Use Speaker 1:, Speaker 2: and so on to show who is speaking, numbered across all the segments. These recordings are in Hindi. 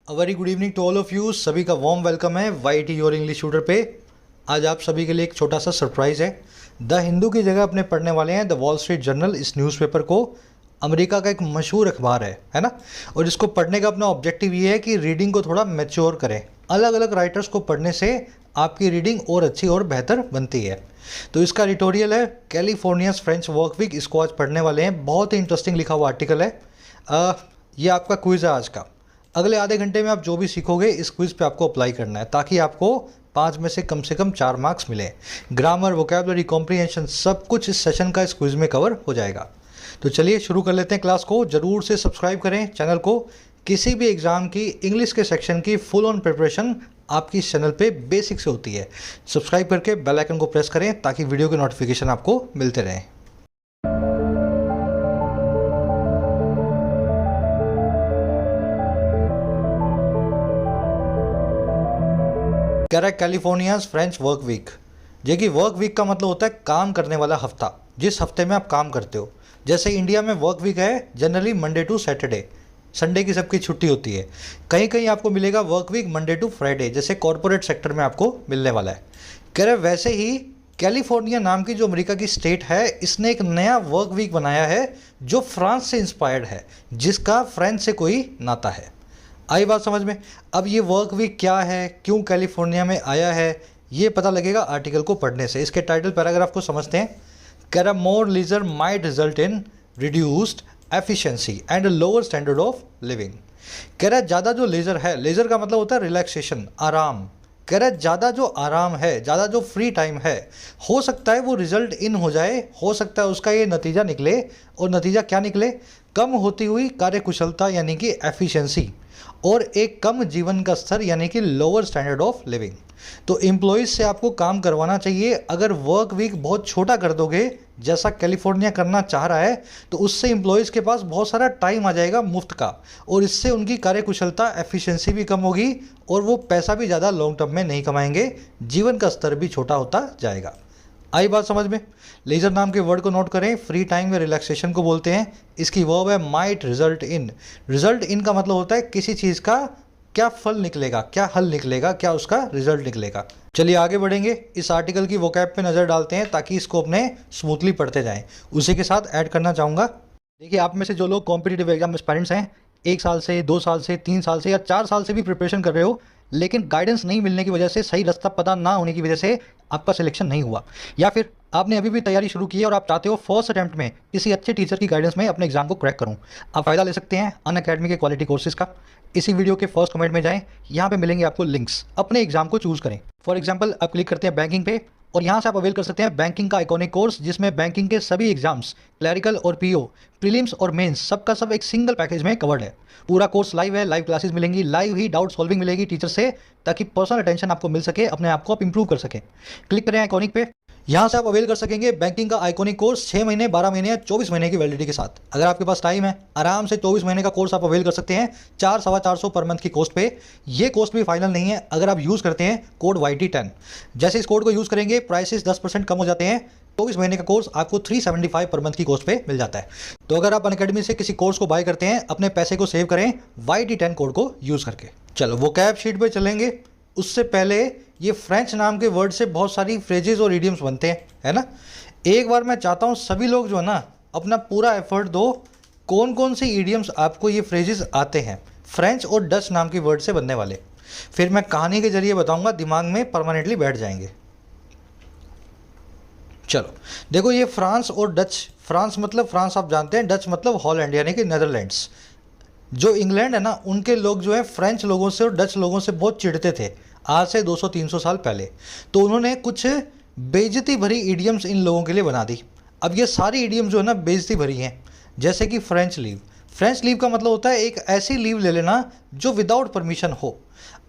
Speaker 1: Very good evening to all of you. सभी का वार्म वेलकम है YT योर इंग्लिश ट्यूटर पे। आज आप सभी के लिए एक छोटा सा सरप्राइज़ है। द हिंदू की जगह अपने पढ़ने वाले हैं द वॉल स्ट्रीट जर्नल। इस न्यूज़पेपर को अमेरिका का एक मशहूर अखबार है ना। और इसको पढ़ने का अपना ऑब्जेक्टिव ये है कि रीडिंग को थोड़ा मैच्योर करें। अलग अलग राइटर्स को पढ़ने से आपकी रीडिंग और अच्छी और बेहतर बनती है। तो इसका एडिटोरियल है कैलिफोर्नियाज फ्रेंच वर्क वीक। इसको आज पढ़ने वाले हैं। बहुत ही इंटरेस्टिंग लिखा हुआ आर्टिकल है। ये आपका क्विज़ है आज का। अगले आधे घंटे में आप जो भी सीखोगे इस क्विज़ पे आपको अप्लाई करना है ताकि आपको 5 में से कम 4 मार्क्स मिले। ग्रामर, वोकैबुलरी, कॉम्प्रिहेंशन सब कुछ इस सेशन का इस क्विज़ में कवर हो जाएगा। तो चलिए शुरू कर लेते हैं क्लास को। ज़रूर से सब्सक्राइब करें चैनल को। किसी भी एग्ज़ाम की इंग्लिश के सेक्शन की फुल ऑन प्रिपरेशन आपकी इस चैनल पे बेसिक से होती है। सब्सक्राइब करके बेल आइकन को प्रेस करें ताकि वीडियो के नोटिफिकेशन आपको मिलते रहें। कह रहा है कैलिफोर्नियाज फ्रेंच वर्क वीक। देखिए वर्क वीक का मतलब होता है काम करने वाला हफ्ता, जिस हफ्ते में आप काम करते हो। जैसे इंडिया में वर्क वीक है generally Monday to Saturday, Sunday की सबकी छुट्टी होती है। कहीं कहीं आपको मिलेगा work week Monday to Friday, जैसे कॉरपोरेट सेक्टर में आपको मिलने वाला है। कह रहे वैसे ही कैलिफोर्निया नाम की जो अमेरिका की स्टेट है, इसने एक नया वर्क वीक बनाया है जो फ्रांस से इंस्पायर्ड है, जिसका फ्रेंच से कोई नाता है। आई बात समझ में। अब ये वर्क वीक क्या है, क्यों कैलिफोर्निया में आया है, ये पता लगेगा आर्टिकल को पढ़ने से। इसके टाइटल पैराग्राफ को समझते हैं। कह रहा more leisure might result in reduced efficiency and lower standard of living. कह रहा ज़्यादा जो लेजर है, लेजर का मतलब होता है रिलैक्सेशन, आराम। कह रहा ज़्यादा जो आराम है, ज़्यादा जो फ्री टाइम है, हो सकता है वो रिजल्ट इन हो जाए, हो सकता है उसका ये नतीजा निकले। और नतीजा क्या निकले? कम होती हुई कार्यकुशलता यानी कि एफिशिएंसी, और एक कम जीवन का स्तर यानी कि लोअर स्टैंडर्ड ऑफ लिविंग। तो एम्प्लॉयज़ से आपको काम करवाना चाहिए। अगर वर्क वीक बहुत छोटा कर दोगे, जैसा कैलिफोर्निया करना चाह रहा है, तो उससे एम्प्लॉयज़ के पास बहुत सारा टाइम आ जाएगा मुफ्त का, और इससे उनकी कार्यकुशलता एफिशिएंसी भी कम होगी और वो पैसा भी ज़्यादा लॉन्ग टर्म में नहीं कमाएंगे। जीवन का स्तर भी छोटा होता जाएगा। आई बात समझ में। लेजर नाम के वर्ड को नोट करें। फ्री टाइम में रिलैक्सेशन को बोलते हैं। इसकी वर्ब है might result in. Result in का मतलब होता है किसी चीज़ का क्या फल निकलेगा, क्या हल निकलेगा, क्या उसका रिजल्ट निकलेगा। चलिए आगे बढ़ेंगे। इस आर्टिकल की वोकैब पे नज़र डालते हैं ताकि इसको अपने स्मूथली पढ़ते जाएं। उसी के साथ ऐड करना चाहूँगा, देखिए आप में से जो लोग कॉम्पिटिटिव एग्जाम एस्पायरेंट्स हैं, 1 साल से, 2 साल से, 3 साल से या 4 साल से भी प्रिपरेशन कर रहे हो, लेकिन गाइडेंस नहीं मिलने की वजह से, सही रास्ता पता ना होने की वजह से आपका सिलेक्शन नहीं हुआ, या फिर आपने अभी भी तैयारी शुरू की है और आप चाहते हो फर्स्ट अटैम्प्ट में किसी अच्छे टीचर की गाइडेंस में अपने एग्जाम को क्रैक करूं, आप फ़ायदा ले सकते हैं अनअकैडमी के क्वालिटी कोर्सेज का। इसी वीडियो के फर्स्ट कमेंट में जाएं, यहाँ पे मिलेंगे आपको लिंक्स। अपने एग्जाम को चूज़ करें। फॉर एग्जाम्पल आप क्लिक करते हैं बैंकिंग पे, और यहाँ से आप अवेल कर सकते हैं बैंकिंग का आइकॉनिक कोर्स, जिसमें बैंकिंग के सभी एग्जाम्स, क्लैरिकल और PO, प्रीलिम्स और मेंस, सबका सब एक सिंगल पैकेज में कवर्ड है। पूरा कोर्स लाइव है, लाइव क्लासेस मिलेंगी, लाइव ही डाउट सॉल्विंग मिलेगी टीचर से, ताकि पर्सनल अटेंशन आपको मिल सके, अपने आप को आप इंप्रूव कर सकें। क्लिक करें आइकॉनिक पे। यहाँ से आप अवेल कर सकेंगे बैंकिंग का आइकॉनिक कोर्स 6 महीने, 12 महीने या 24 महीने की वैलिडिटी के साथ। अगर आपके पास टाइम है, आराम से 24 महीने का कोर्स आप अवेल कर सकते हैं 400-450 पर मंथ की कॉस्ट पे। ये कॉस्ट भी फाइनल नहीं है अगर आप यूज़ करते हैं कोड YT10। जैसे इस कोड को यूज़ करेंगे प्राइसेस 10% कम हो जाते हैं। 24 महीने का कोर्स आपको 375 पर मंथ की कॉस्ट पे मिल जाता है। तो अगर आप अनअकैडमी से किसी कोर्स को बाय करते हैं, अपने पैसे को सेव करें YT10 कोड को यूज़ करके। चलो वोकैब शीट पे चलेंगे। उससे पहले ये फ्रेंच नाम के वर्ड से बहुत सारी फ्रेजेस और इडियम्स बनते हैं, है ना। एक बार मैं चाहता हूँ सभी लोग जो है ना अपना पूरा एफर्ट दो, कौन कौन सी इडियम्स आपको ये फ्रेजेस आते हैं फ्रेंच और डच नाम की वर्ड से बनने वाले। फिर मैं कहानी के जरिए बताऊंगा, दिमाग में परमानेंटली बैठ जाएंगे। चलो देखो, ये फ्रांस और डच। फ्रांस मतलब फ्रांस आप जानते हैं, डच मतलब हॉलैंड यानी कि नीदरलैंड्स। जो इंग्लैंड है ना, उनके लोग जो है फ्रेंच लोगों से और डच लोगों से बहुत चिढ़ते थे आज से 200-300 साल पहले। तो उन्होंने कुछ बेइज्जती भरी इडियम्स इन लोगों के लिए बना दी। अब ये सारी इडियम्स जो है ना बेइज्जती भरी हैं। जैसे कि फ्रेंच लीव। फ्रेंच लीव का मतलब होता है एक ऐसी लीव ले लेना जो विदाउट परमिशन हो।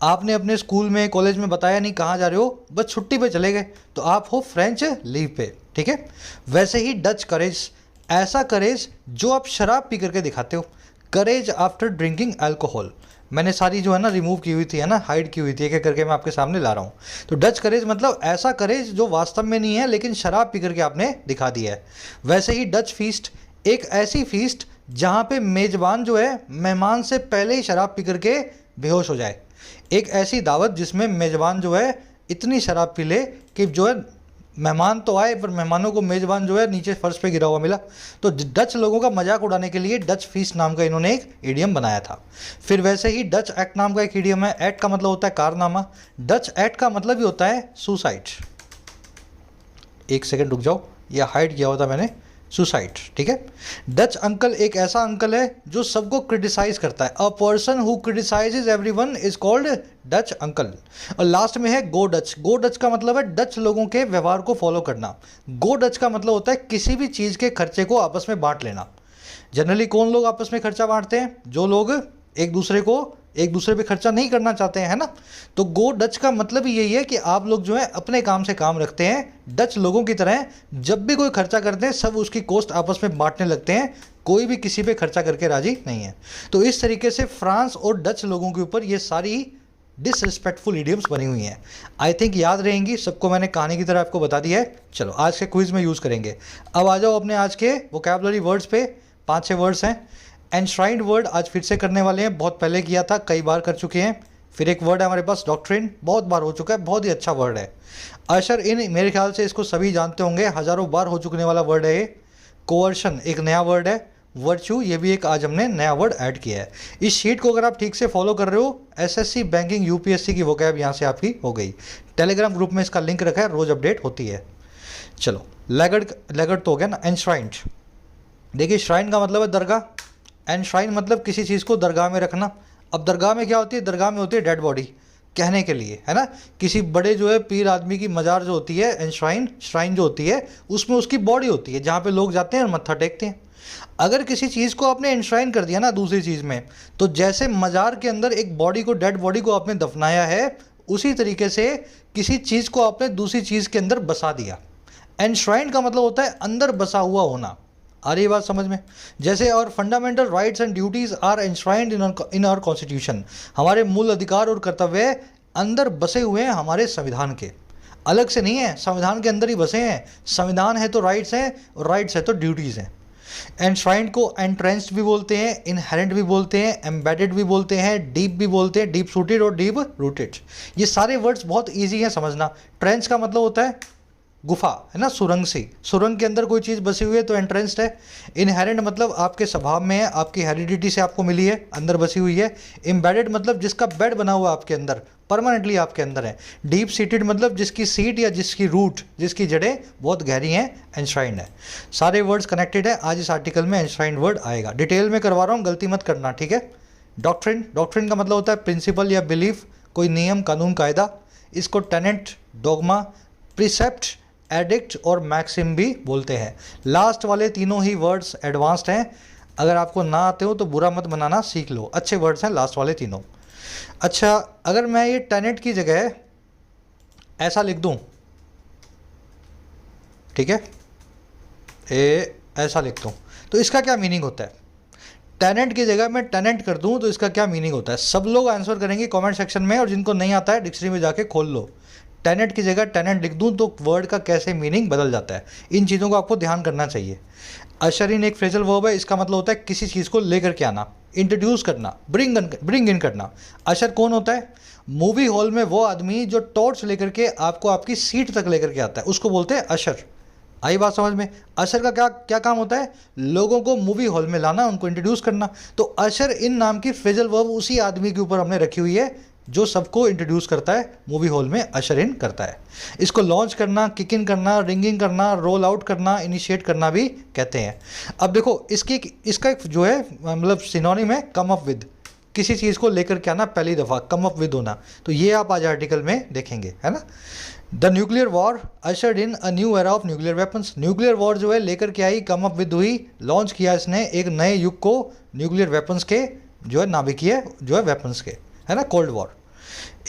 Speaker 1: आपने अपने स्कूल में, कॉलेज में बताया नहीं कहाँ जा रहे हो, बस छुट्टी पे चले गए, तो आप हो फ्रेंच लीव पे, ठीक है। वैसे ही डच करेज, ऐसा करेज जो आप शराब पी करके दिखाते हो। करेज आफ्टर ड्रिंकिंग अल्कोहल, मैंने सारी जो है ना रिमूव की हुई थी, है ना, हाइड की हुई थी, एक एक करके मैं आपके सामने ला रहा हूँ। तो डच करेज मतलब ऐसा करेज जो वास्तव में नहीं है लेकिन शराब पी करके आपने दिखा दिया है। वैसे ही डच फीस्ट, एक ऐसी फीस्ट जहाँ पे मेज़बान जो है मेहमान से पहले ही शराब पी करके बेहोश हो जाए। एक ऐसी दावत जिसमें मेज़बान जो है इतनी शराब पी ले कि जो है मेहमान तो आए पर मेहमानों को मेज़बान जो है नीचे फर्श पे गिरा हुआ मिला। तो डच लोगों का मजाक उड़ाने के लिए डच फीस्ट नाम का इन्होंने एक इडियम बनाया था। फिर वैसे ही डच एक्ट नाम का एक इडियम है। एक्ट का मतलब होता है कारनामा, डच एक्ट का मतलब ही होता है सुसाइड। एक सेकंड रुक जाओ, यह हाइड किया हुआ था मैंने, सुसाइड, ठीक है। डच अंकल एक ऐसा अंकल है जो सबको क्रिटिसाइज करता है। A person who criticizes everyone is called Dutch uncle. और लास्ट में है गो डच। गो डच का मतलब है डच लोगों के व्यवहार को फॉलो करना। गो डच का मतलब होता है किसी भी चीज़ के खर्चे को आपस में बांट लेना। जनरली कौन लोग आपस में खर्चा बांटते हैं? जो लोग एक दूसरे पे खर्चा नहीं करना चाहते हैं, है ना। तो गो डच का मतलब ही यही है कि आप लोग जो है अपने काम से काम रखते हैं। डच लोगों की तरह जब भी कोई खर्चा करते हैं सब उसकी कॉस्ट आपस में बांटने लगते हैं, कोई भी किसी पे खर्चा करके राजी नहीं है। तो इस तरीके से फ्रांस और डच लोगों के ऊपर ये सारी डिसरिस्पेक्टफुल इडियम्स बनी हुई हैं। आई थिंक याद रहेंगी सबको, मैंने कहानी की तरह आपको बता दिया है। चलो आज के क्विज में यूज़ करेंगे। अब आ जाओ अपने आज के वोकैबुलरी वर्ड्स पे। 5-6 वर्ड्स हैं। एनश्राइंड वर्ड आज फिर से करने वाले हैं, बहुत पहले किया था, कई बार कर चुके हैं। फिर एक वर्ड है हमारे पास डॉक्ट्रिन, बहुत बार हो चुका है, बहुत ही अच्छा वर्ड है। अशर इन, मेरे ख्याल से इसको सभी जानते होंगे, हज़ारों बार हो चुकने वाला वर्ड है ये। कोअर्शन एक नया वर्ड है। वर्च्यू ये भी एक आज हमने नया वर्ड ऐड किया है। इस शीट को अगर आप ठीक से फॉलो कर रहे हो, एसएससी बैंकिंग यूपीएससी की वोकैब यहाँ से आपकी हो गई। टेलीग्राम ग्रुप में इसका लिंक रखा है, रोज़ अपडेट होती है। चलो लेगड तो हो गया ना। एनश्राइंड, देखिए श्राइन का मतलब है दरगाह, एनश्राइन मतलब किसी चीज़ को दरगाह में रखना। अब दरगाह में क्या होती है? दरगाह में होती है डेड बॉडी, कहने के लिए, है ना। किसी बड़े जो है पीर आदमी की मज़ार जो होती है, एनश्राइन श्राइन जो होती है, उसमें उसकी बॉडी होती है जहाँ पे लोग जाते हैं और मत्था टेकते हैं। अगर किसी चीज़ को आपने एनश्राइन कर दिया ना दूसरी चीज़ में, तो जैसे मज़ार के अंदर एक बॉडी को, डेड बॉडी को आपने दफनाया है, उसी तरीके से किसी चीज़ को आपने दूसरी चीज़ के अंदर बसा दिया। एनश्राइंड का मतलब होता है अंदर बसा हुआ होना। आ रही बात समझ में? जैसे और fundamental rights and duties are enshrined in our constitution, हमारे मूल अधिकार और कर्तव्य अंदर बसे हुए हैं हमारे संविधान के, अलग से नहीं है, संविधान के अंदर ही बसे हैं। संविधान है तो राइट्स हैं और राइट्स है तो ड्यूटीज़ हैं। एनश्राइंड को एंट्रेंस्ड भी बोलते हैं, इनहेरेंट भी बोलते हैं, एम्बेडेड भी बोलते हैं, डीप भी बोलते हैं, डीप सूटेड और डीप रूटेड। ये सारे वर्ड्स बहुत ईजी हैं समझना। ट्रेंच का मतलब होता है गुफा, है ना, सुरंग सी, सुरंग के अंदर कोई चीज़ बसी हुई है तो एंट्रेंस्ड है। इनहेरेंट मतलब आपके स्वभाव में है, आपकी हेरिडिटी से आपको मिली है, अंदर बसी हुई है। एम्बेडेड मतलब जिसका बेड बना हुआ आपके अंदर, परमानेंटली आपके अंदर है। डीप सीटेड मतलब जिसकी सीट या जिसकी रूट, जिसकी जड़ें बहुत गहरी हैं, एनश्राइंड है। सारे वर्ड्स कनेक्टेड है। आज इस आर्टिकल में एनश्राइंड वर्ड आएगा, डिटेल में करवा रहा हूँ, गलती मत करना, ठीक है। डॉक्ट्रिन, डॉक्ट्रिन का मतलब होता है प्रिंसिपल या बिलीफ, कोई नियम कानून कायदा। इसको टेनेंट, डोगमा, प्रिसेप्ट, एडिक्ट और मैक्सिम भी बोलते हैं। लास्ट वाले तीनों ही वर्ड्स एडवांस्ड हैं, अगर आपको ना आते हो तो बुरा मत बनाना, सीख लो, अच्छे वर्ड्स हैं लास्ट वाले तीनों। अच्छा, अगर मैं ये टेनेंट की जगह ऐसा लिख दूं, ठीक है, ऐसा लिख दूं, तो इसका क्या मीनिंग होता है? टेनेंट की जगह मैं टेनेंट कर दूं तो इसका क्या मीनिंग होता है? सब लोग आंसर करेंगे कमेंट सेक्शन में, और जिनको नहीं आता है डिक्शनरी में जाके खोल लो। टेनेंट की जगह टेनेंट लिख दूं तो वर्ड का कैसे मीनिंग बदल जाता है, इन चीज़ों को आपको ध्यान करना चाहिए। अशर इन एक फ्रेजल वर्ब है, इसका मतलब होता है किसी चीज़ को लेकर के आना, इंट्रोड्यूस करना, ब्रिंग इन करना। अशर कौन होता है? मूवी हॉल में वो आदमी जो टॉर्च लेकर के आपको आपकी सीट तक लेकर के आता है, उसको बोलते हैं अशर। आई बात समझ में? अशर का क्या क्या काम होता है? लोगों को मूवी हॉल में लाना, उनको इंट्रोड्यूस करना। तो अशर इन नाम की फ्रेजल वर्ब उसी आदमी के ऊपर हमने रखी हुई है जो सबको इंट्रोड्यूस करता है, मूवी हॉल में अशर इन करता है। इसको लॉन्च करना, किक इन करना, रिंगिंग करना, रोल आउट करना, इनिशिएट करना भी कहते हैं। अब देखो इसका एक जो है मतलब सिनोनिम है कम अप विद, किसी चीज़ को लेकर के आना, पहली दफ़ा कम अप विद होना। तो ये आप आज आर्टिकल में देखेंगे, है ना। The nuclear war ushered in a new era of nuclear weapons. Nuclear war जो है लेकर के आई, कम अप विद हुई, लॉन्च किया इसने एक नए युग को न्यूक्लियर वेपन्स के, जो है नाभिकीय जो है वेपन्स के, है ना, कोल्ड वॉर।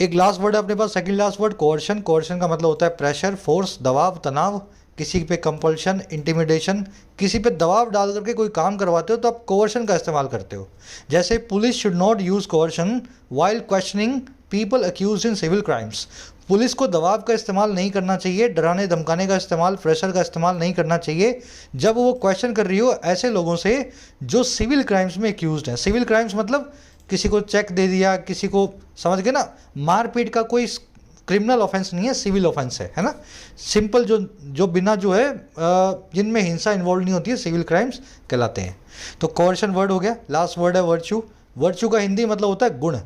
Speaker 1: एक लास्ट वर्ड है अपने पास, सेकंड लास्ट वर्ड कोercion। कोercion का मतलब होता है प्रेशर, फोर्स, दबाव, तनाव, किसी पे कंपल्शन, इंटिमिडेशन, किसी पे दबाव डाल करके कोई काम करवाते हो तो आप कोercion का इस्तेमाल करते हो। जैसे police should not use coercion while questioning people accused in civil crimes. Police को दबाव का इस्तेमाल नहीं करना चाहिए, डराने धमकाने का इस्तेमाल, प्रेशर का इस्तेमाल नहीं करना चाहिए जब वो क्वेश्चन कर रही हो ऐसे लोगों से जो सिविल क्राइम्स में एक्यूज्ड हैं। सिविल क्राइम्स मतलब किसी को चेक दे दिया, किसी को, समझ गए ना, मारपीट का कोई क्रिमिनल ऑफेंस नहीं है, सिविल ऑफेंस है ना। सिंपल जो बिना जो है जिनमें हिंसा इन्वॉल्व नहीं होती है, सिविल क्राइम्स कहलाते हैं। तो कोर्शन वर्ड हो गया। लास्ट वर्ड है वर्च्यू। वर्च्यू का हिंदी मतलब होता है गुण।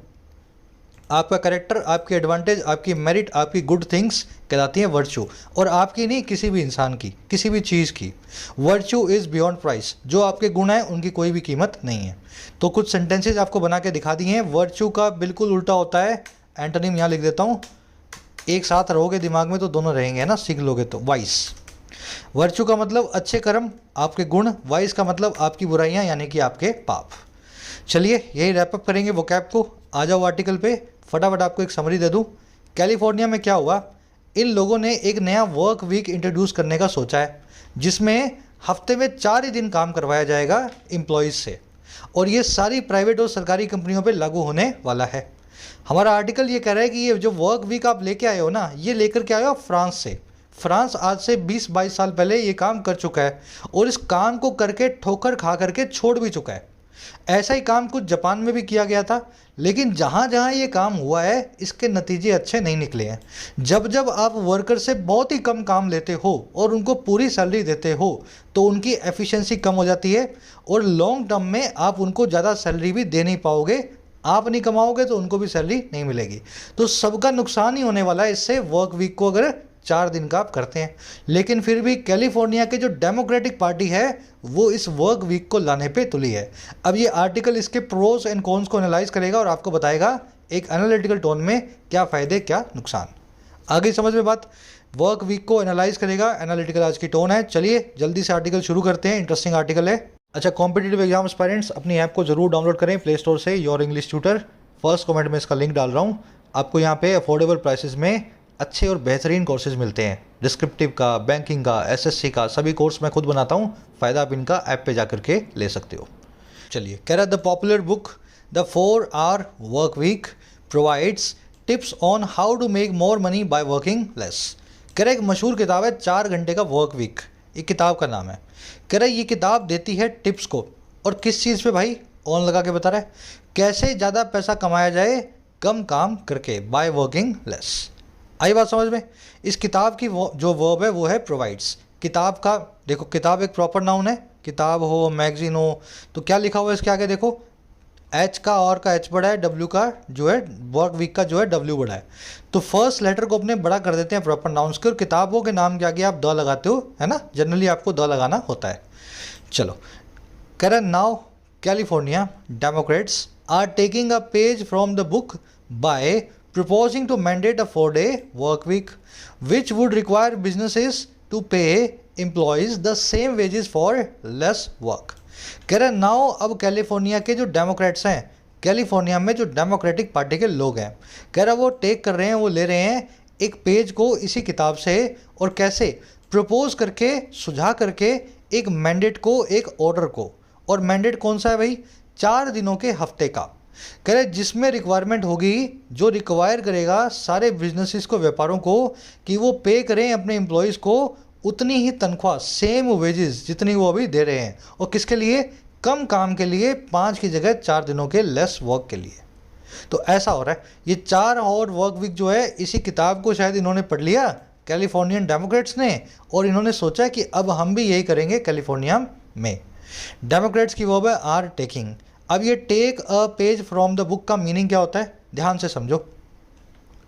Speaker 1: आपका करेक्टर, आपकी एडवांटेज, आपकी मेरिट, आपकी गुड थिंग्स कहलाती हैं वर्च्यू। और आपकी नहीं, किसी भी इंसान की, किसी भी चीज़ की। Virtue is beyond price. जो आपके गुण हैं उनकी कोई भी कीमत नहीं है। तो कुछ सेंटेंसेज आपको बना के दिखा दिए हैं। वर्च्यू का बिल्कुल उल्टा होता है, एंटोनिम यहाँ लिख देता हूँ, एक साथ रहोगे दिमाग में तो दोनों रहेंगे, है ना, सीख लोगे तो। वाइस, वर्च्यू का मतलब अच्छे कर्म, आपके गुण। वाइस का मतलब आपकी बुराइयाँ, यानी कि आपके पाप। चलिए यही रैपअप करेंगे वोकैब को। आ जाओ आर्टिकल पे, फटाफट आपको एक समरी दे दूं। कैलिफोर्निया में क्या हुआ, इन लोगों ने एक नया वर्क वीक इंट्रोड्यूस करने का सोचा है, जिसमें हफ्ते में 4 ही दिन काम करवाया जाएगा एम्प्लॉयज़ से, और ये सारी प्राइवेट और सरकारी कंपनियों पे लागू होने वाला है। हमारा आर्टिकल ये कह रहा है कि ये जो वर्क वीक आप लेके आए हो ना, ये लेकर के आए हो फ्रांस से। फ्रांस आज से 20-22 साल पहले ये काम कर चुका है, और इस काम को करके ठोकर खा करके छोड़ भी चुका है। ऐसा ही काम कुछ जापान में भी किया गया था, लेकिन जहाँ जहाँ ये काम हुआ है इसके नतीजे अच्छे नहीं निकले हैं। जब जब आप वर्कर से बहुत ही कम काम लेते हो और उनको पूरी सैलरी देते हो, तो उनकी एफिशिएंसी कम हो जाती है, और लॉन्ग टर्म में आप उनको ज़्यादा सैलरी भी दे नहीं पाओगे। आप नहीं कमाओगे तो उनको भी सैलरी नहीं मिलेगी। तो सबका नुकसान ही होने वाला है इससे, वर्क वीक को अगर 4 दिन का आप करते हैं। लेकिन फिर भी कैलिफोर्निया के जो डेमोक्रेटिक पार्टी है वो इस वर्क वीक को लाने पे तुली है। अब ये आर्टिकल इसके प्रोज एंड कॉन्स को एनालाइज करेगा और आपको बताएगा एक एनालिटिकल टोन में क्या फ़ायदे क्या नुकसान। आगे समझ में बात। वर्क वीक को एनालाइज करेगा, एनालिटिकल आज की टोन है। चलिए जल्दी से आर्टिकल शुरू करते हैं, इंटरेस्टिंग आर्टिकल है। अच्छा, कॉम्पिटिटिव एग्जाम एस्पायरेंट्स अपनी ऐप को जरूर डाउनलोड करें प्ले स्टोर से, your English tutor. First comment में इसका लिंक डाल रहा हूँ। आपको यहाँ पे अफोर्डेबल प्राइसेस में अच्छे और बेहतरीन कोर्सेज मिलते हैं। डिस्क्रिप्टिव का, बैंकिंग का, एसएससी का, सभी कोर्स मैं खुद बनाता हूँ। फ़ायदा आप इनका ऐप पे जा करके ले सकते हो। चलिए, कह रहा the popular book the 4 hour work week provides tips on how to make more money by working less. कह रहा एक मशहूर किताब है 4 घंटे का वर्क वीक, एक किताब का नाम है। कह रहा ये किताब देती है टिप्स को, और किस चीज़ पे भाई, ऑन लगा के बता रहा है कैसे ज़्यादा पैसा कमाया जाए कम काम करके, बाय वर्किंग लेस। आई बात समझ में। इस किताब की जो वर्ब है वो है प्रोवाइड्स। किताब का देखो, किताब एक प्रॉपर नाउन है। किताब हो, मैगजीन हो, तो क्या लिखा हुआ है इसके आगे देखो, एच का और का एच बड़ा है, डब्ल्यू का जो है वर्क वीक का जो है डब्ल्यू बड़ा है। तो फर्स्ट लेटर को अपने बड़ा कर देते हैं प्रॉपर नाउन्स के, और किताबों के नाम के आगे आप द लगाते हो, है ना, जनरली आपको द लगाना होता है। चलो, कह रहा now California Democrats are taking a page from the book by proposing to mandate a 4-day work week, which would require businesses to pay employees the same wages for less work. कह रहे नाउ अब कैलिफोर्निया के जो डेमोक्रेट्स हैं, कैलिफोर्निया में जो डेमोक्रेटिक पार्टी के लोग हैं, कह रहा वो टेक कर रहे हैं, वो ले रहे हैं एक पेज को इसी किताब से, और कैसे प्रपोज करके, सुझा करके एक मैंडेट को, एक ऑर्डर को। और मैंडेट कौन सा है भाई, 4 दिनों के हफ्ते का। कह रहे जिसमें रिक्वायरमेंट होगी, जो रिक्वायर करेगा सारे बिजनेसेस को, व्यापारों को, कि वो पे करें अपने एम्प्लॉयज़ को उतनी ही तनख्वाह, सेम वेजेस जितनी वो अभी दे रहे हैं, और किसके लिए, कम काम के लिए, 5 की जगह 4 दिनों के लेस वर्क के लिए। तो ऐसा हो रहा है, ये 4 और वर्क वीक जो है, इसी किताब को शायद इन्होंने पढ़ लिया कैलिफोर्नियन डेमोक्रेट्स ने, और इन्होंने सोचा कि अब हम भी यही करेंगे कैलिफोर्निया में। डेमोक्रेट्स की वर्ब है आर टेकिंग। अब ये take a page from the book का मीनिंग क्या होता है, ध्यान से समझो।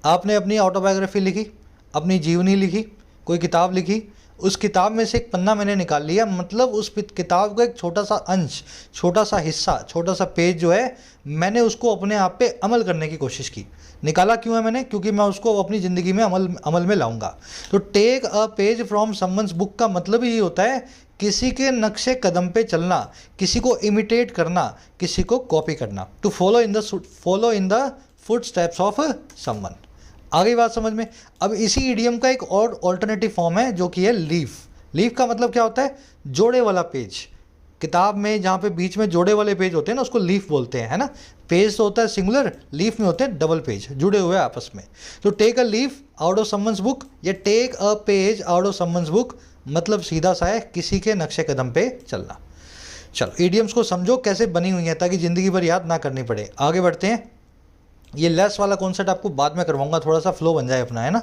Speaker 1: आपने अपनी ऑटोबायोग्राफी लिखी, अपनी जीवनी लिखी, कोई किताब लिखी, उस किताब में से एक पन्ना मैंने निकाल लिया, मतलब उस किताब का एक छोटा सा अंश, छोटा सा हिस्सा, छोटा सा पेज जो है, मैंने उसको अपने आप पे अमल करने की कोशिश की। निकाला क्यों है मैंने, क्योंकि मैं उसको अपनी ज़िंदगी में अमल में लाऊंगा। तो take a page from someone's book का मतलब ही होता है किसी के नक्शे कदम पे चलना, किसी को इमिटेट करना, किसी को कॉपी करना। To follow in the footsteps of someone. आ गई बात समझ में। अब इसी इडियम का एक और ऑल्टरनेटिव फॉर्म है जो कि है लीफ। लीफ का मतलब क्या होता है, जोड़े वाला पेज। किताब में जहाँ पे बीच में जोड़े वाले पेज होते हैं ना, उसको लीफ बोलते हैं, है ना। पेज तो होता है सिंगुलर, लीफ में होते हैं डबल पेज, जुड़े हुए आपस में। तो take a leaf out of someone's book या take a page out of someone's book, मतलब सीधा सा है किसी के नक्शे कदम पे चलना। चलो ईडियम्स को समझो कैसे बनी हुई है ताकि ज़िंदगी भर याद ना करनी पड़े। आगे बढ़ते हैं। ये लेस वाला कॉन्सेप्ट आपको बाद में करवाऊंगा, थोड़ा सा फ्लो बन जाए अपना, है ना।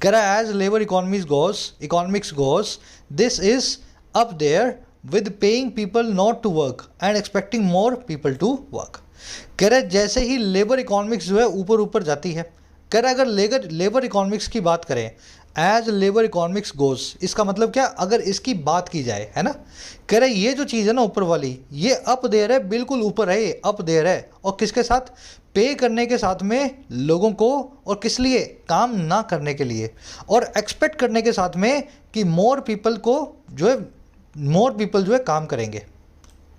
Speaker 1: कह रहा है as labour economics goes this is up there with paying people not to work and expecting more people to work. कह रहा है जैसे ही लेबर इकोनॉमिक्स जो है ऊपर ऊपर जाती है, कह रहा है अगर लेबर इकोनॉमिक्स की बात करें, एज लेबर इकोनॉमिक्स गोस, इसका मतलब क्या, अगर इसकी बात की जाए, है ना। कह रहे ये जो चीज़ है ना ऊपर वाली, ये अप देयर है, बिल्कुल ऊपर है, ये अप देयर है। और किसके साथ, पे करने के साथ में लोगों को, और किस लिए, काम ना करने के लिए, और एक्सपेक्ट करने के साथ में कि मोर पीपल जो है काम करेंगे।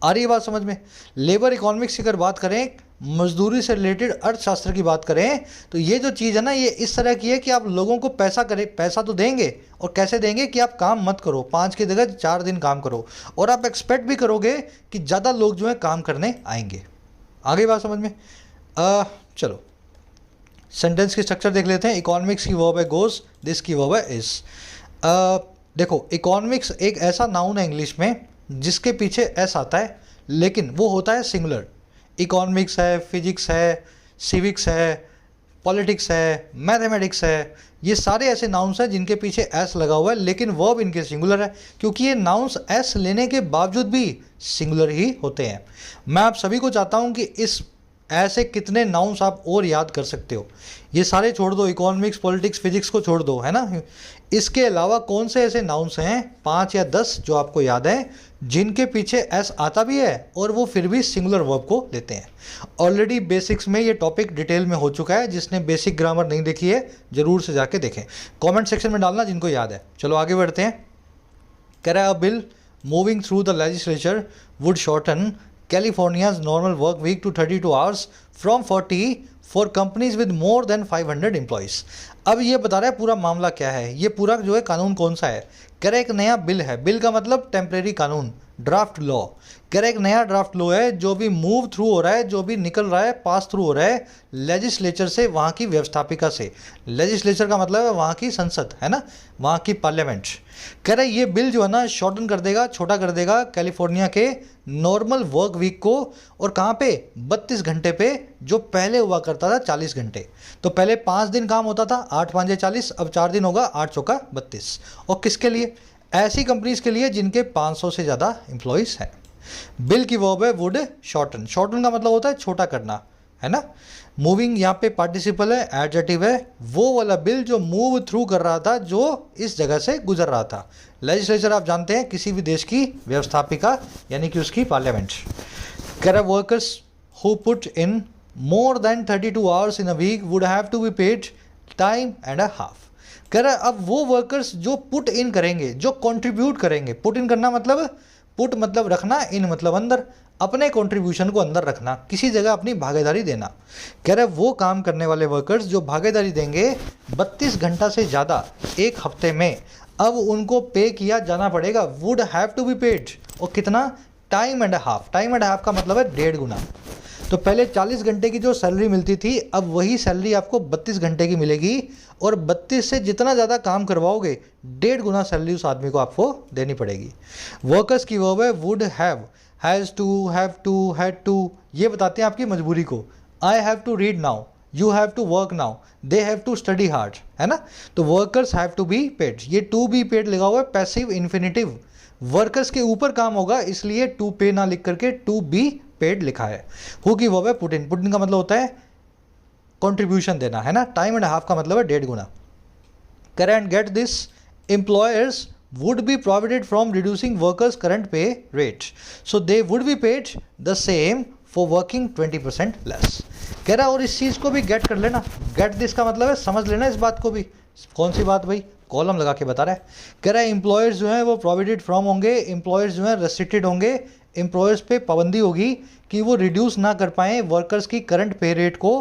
Speaker 1: आ रही है बात समझ में। लेबर इकोनॉमिक्स की अगर बात करें, मजदूरी से रिलेटेड अर्थशास्त्र की बात करें, तो ये जो चीज़ है ना, ये इस तरह की है कि आप लोगों को पैसा तो देंगे, और कैसे देंगे कि आप काम मत करो, 5 की जगह 4 दिन काम करो, और आप एक्सपेक्ट भी करोगे कि ज़्यादा लोग जो है काम करने आएंगे। आगे बात समझ में। चलो सेंटेंस की स्ट्रक्चर देख लेते हैं। इकोनॉमिक्स की वर्ब है गोज, दिस की वर्ब है इज। देखो इकोनॉमिक्स एक ऐसा नाउन है इंग्लिश में जिसके पीछे एस आता है, लेकिन वो होता है सिंगुलर। इकोनॉमिक्स है, फिजिक्स है, सिविक्स है, पॉलिटिक्स है, मैथमेटिक्स है, ये सारे ऐसे नाउन्स हैं जिनके पीछे एस लगा हुआ है, लेकिन वर्ब इनके सिंगुलर है, क्योंकि ये नाउन्स एस लेने के बावजूद भी सिंगुलर ही होते हैं। मैं आप सभी को चाहता हूँ कि इस ऐसे कितने नाउन्स आप और याद कर सकते हो, ये सारे छोड़ दो, इकोनॉमिक्स, पॉलिटिक्स, फिजिक्स को छोड़ दो, है ना। इसके अलावा कौन से ऐसे नाउन्स हैं 5 या 10 जो आपको याद है, जिनके पीछे एस आता भी है और वो फिर भी सिंगुलर वर्ब को लेते हैं। ऑलरेडी बेसिक्स में ये टॉपिक डिटेल में हो चुका है, जिसने बेसिक ग्रामर नहीं देखी है ज़रूर से जाके देखें। कमेंट सेक्शन में डालना जिनको याद है। चलो आगे बढ़ते हैं। कह रहा है अ bill moving through the legislature would shorten California's normal work week to 32 hours from 40 for companies with more than 500 employees। अब ये बता रहा है पूरा मामला क्या है, ये पूरा जो है कानून कौन सा है। कह रहा है एक नया बिल है, बिल का मतलब टेम्परेरी कानून, ड्राफ्ट लॉ। कह रहा है एक नया ड्राफ्ट लॉ है जो भी मूव थ्रू हो रहा है, जो भी निकल रहा है, पास थ्रू हो रहा है लेजिस्लेचर से, वहाँ की व्यवस्थापिका से। लेजिस्लेचर का मतलब है वहाँ की संसद, है ना, वहाँ की पार्लियामेंट। कह रहा है ये बिल जो है ना शॉर्टन कर देगा, छोटा कर देगा कैलिफोर्निया के नॉर्मल वर्क वीक को, और कहाँ पे, 32 घंटे पे, जो पहले हुआ करता था 40 घंटे। तो पहले 5 दिन काम होता था, 8 5 40, अब 4 दिन होगा, 8 चौका 32। और किसके लिए, ऐसी कंपनीज के लिए जिनके 500 से ज़्यादा एम्प्लॉयज़ हैं। बिल की वर्ब है वुड शॉर्टन, शॉर्टन का मतलब होता है छोटा करना, है ना। मूविंग यहाँ पे पार्टिसिपल है, एडजेक्टिव है, वो वाला बिल जो मूव थ्रू कर रहा था, जो इस जगह से गुजर रहा था। लेजिस्लेचर आप जानते हैं किसी भी देश की व्यवस्थापिका, यानी कि उसकी पार्लियामेंट। कह रहा workers who put in more than 32 hours in a week would have to be paid time and a half. कह रहा अब वो वर्कर्स जो पुट इन करेंगे, जो कंट्रीब्यूट करेंगे, पुट इन करना मतलब, पुट मतलब रखना, इन मतलब अंदर, अपने कंट्रीब्यूशन को अंदर रखना, किसी जगह अपनी भागीदारी देना। कह रहे वो काम करने वाले वर्कर्स जो भागीदारी देंगे 32 घंटा से ज़्यादा एक हफ्ते में, अब उनको पे किया जाना पड़ेगा, would have to be paid. और कितना, time and half. Time and half का मतलब है 1.5 गुना। तो पहले 40 घंटे की जो सैलरी मिलती थी, अब वही सैलरी आपको 32 घंटे की मिलेगी, और 32 से जितना ज़्यादा काम करवाओगे 1.5 गुना सैलरी उस आदमी को आपको देनी पड़ेगी। वर्कर्स की वर्ब है would have, has to, have to, had to, ये बताते हैं आपकी मजबूरी को। I have to read now, you have to work now, they have to study hard, है ना। तो workers have to be paid, ये टू बी पेड लगा हुआ है पैसिव इन्फिनिटिव, वर्कर्स के ऊपर काम होगा, इसलिए टू पे ना लिख करके टू बी पेड लिखा है। हु की वर्ब है पुट इन, पुट इन का मतलब होता है कंट्रीब्यूशन देना, है ना। टाइम एंड हाफ का मतलब है 1.5 गुना। Current get this employers would be prohibited from reducing workers' current pay rate, so they would be paid the same for working 20% less। कह रहा है और इस चीज़ को भी गेट कर लेना, गेट दिस का मतलब है समझ लेना इस बात को भी। कौन सी बात भाई, कॉलम लगा के बता रहा है। कह रहा है एम्प्लॉयर्स जो हैं वो प्रोहिबिटेड फ्रॉम होंगे, एम्प्लॉयर्स जो हैं रेस्ट्रिक्टेड होंगे, एम्प्लॉयर्स पे पाबंदी होगी कि वो रिड्यूस ना कर पाएँ वर्कर्स की करंट पे रेट को,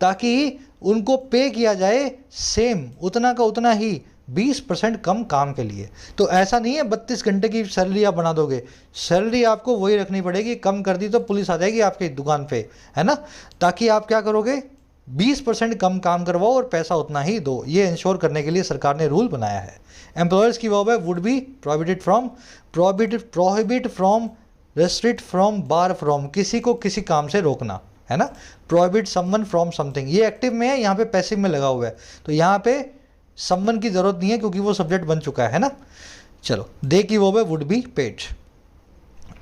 Speaker 1: ताकि उनको पे किया जाए सेम, उतना का उतना ही, 20% कम काम के लिए। तो ऐसा नहीं है 32 घंटे की सैलरी आप बना दोगे, सैलरी आपको वही रखनी पड़ेगी, कम कर दी तो पुलिस आ जाएगी आपकी दुकान पे, है ना। ताकि आप क्या करोगे, 20% कम काम करवाओ और पैसा उतना ही दो, ये इंश्योर करने के लिए सरकार ने रूल बनाया है। एम्प्लॉयर्स की वर्ब है would B prohibited from, prohibit from restrict from, bar from, किसी को किसी काम से रोकना, है ना। प्रोहिबिट समवन फ्रॉम समथिंग, ये एक्टिव में है, यहाँ पे पैसिव में लगा हुआ है, तो यहाँ पे समवन की जरूरत नहीं है क्योंकि वो सब्जेक्ट बन चुका है ना। चलो, दे की वो है वुड बी पेड।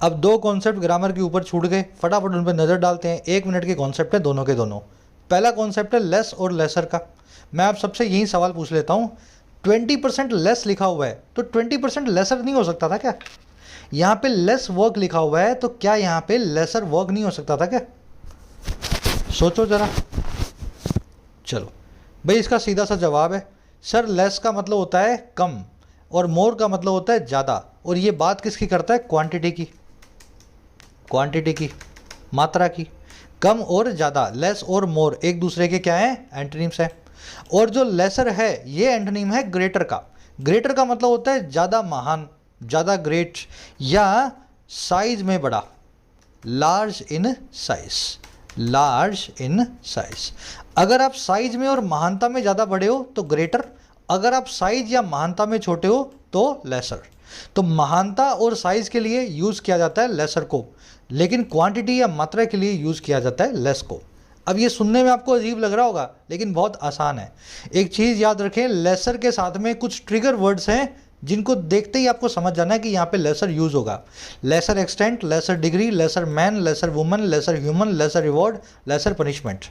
Speaker 1: अब दो कॉन्सेप्ट ग्रामर के ऊपर छूट गए, फटाफट उन पर नज़र डालते हैं। 1 मिनट के कॉन्सेप्ट है दोनों के दोनों। पहला कॉन्सेप्ट है लेस और लेसर का। मैं आप सबसे यही सवाल पूछ लेता हूँ, 20% लेस लिखा हुआ है तो 20% लेसर नहीं हो सकता था क्या? यहाँ पे लेस वर्क लिखा हुआ है तो क्या यहाँ पे लेसर वर्क नहीं हो सकता था क्या? सोचो जरा। चलो भाई, इसका सीधा सा जवाब है सर, लेस का मतलब होता है कम और मोर का मतलब होता है ज़्यादा। और ये बात किसकी करता है? क्वांटिटी की, क्वांटिटी की, मात्रा की। कम और ज़्यादा, लेस और मोर एक दूसरे के क्या हैं? एंटोनिम्स हैं। और जो लेसर है ये एंटोनिम है ग्रेटर का। ग्रेटर का मतलब होता है ज़्यादा महान, ज़्यादा ग्रेट, या साइज में बड़ा, large in size, large in size. अगर आप साइज में और महानता में ज़्यादा बड़े हो तो ग्रेटर, अगर आप साइज या महानता में छोटे हो तो लेसर। तो महानता और साइज के लिए यूज़ किया जाता है लेसर को, लेकिन क्वांटिटी या मात्रा के लिए यूज़ किया जाता है लेस को। अब ये सुनने में आपको अजीब लग रहा होगा लेकिन बहुत आसान है। एक चीज़ याद रखें, लेसर के साथ में कुछ ट्रिगर वर्ड्स हैं जिनको देखते ही आपको समझ जाना है कि यहाँ पे लेसर यूज़ होगा। Lesser extent, lesser degree, lesser man, lesser woman, lesser human, lesser reward, lesser punishment.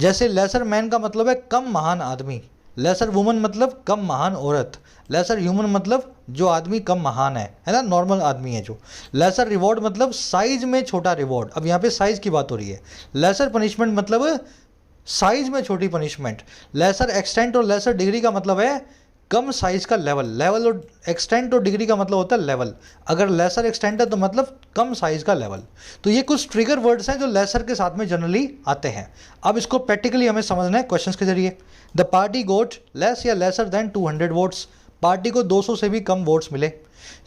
Speaker 1: जैसे लेसर मैन का मतलब है कम महान आदमी, लेसर वुमन मतलब कम महान औरत, लेसर ह्यूमन मतलब जो आदमी कम महान है ना, नॉर्मल आदमी है जो। लेसर रिवॉर्ड मतलब साइज में छोटा रिवॉर्ड, अब यहाँ पे साइज की बात हो रही है। लेसर पनिशमेंट मतलब साइज में छोटी पनिशमेंट। लेसर एक्सटेंट और लेसर डिग्री का मतलब है कम साइज का लेवल। लेवल और एक्सटेंट और डिग्री का मतलब होता है लेवल। अगर लेसर एक्सटेंट है तो मतलब कम साइज का लेवल। तो ये कुछ ट्रिगर वर्ड्स हैं जो लेसर के साथ में जनरली आते हैं। अब इसको प्रैक्टिकली हमें समझना है क्वेश्चंस के जरिए। द पार्टी गोट लेस या लेसर देन 200 वोट्स, पार्टी को 200 से भी कम वोट्स मिले।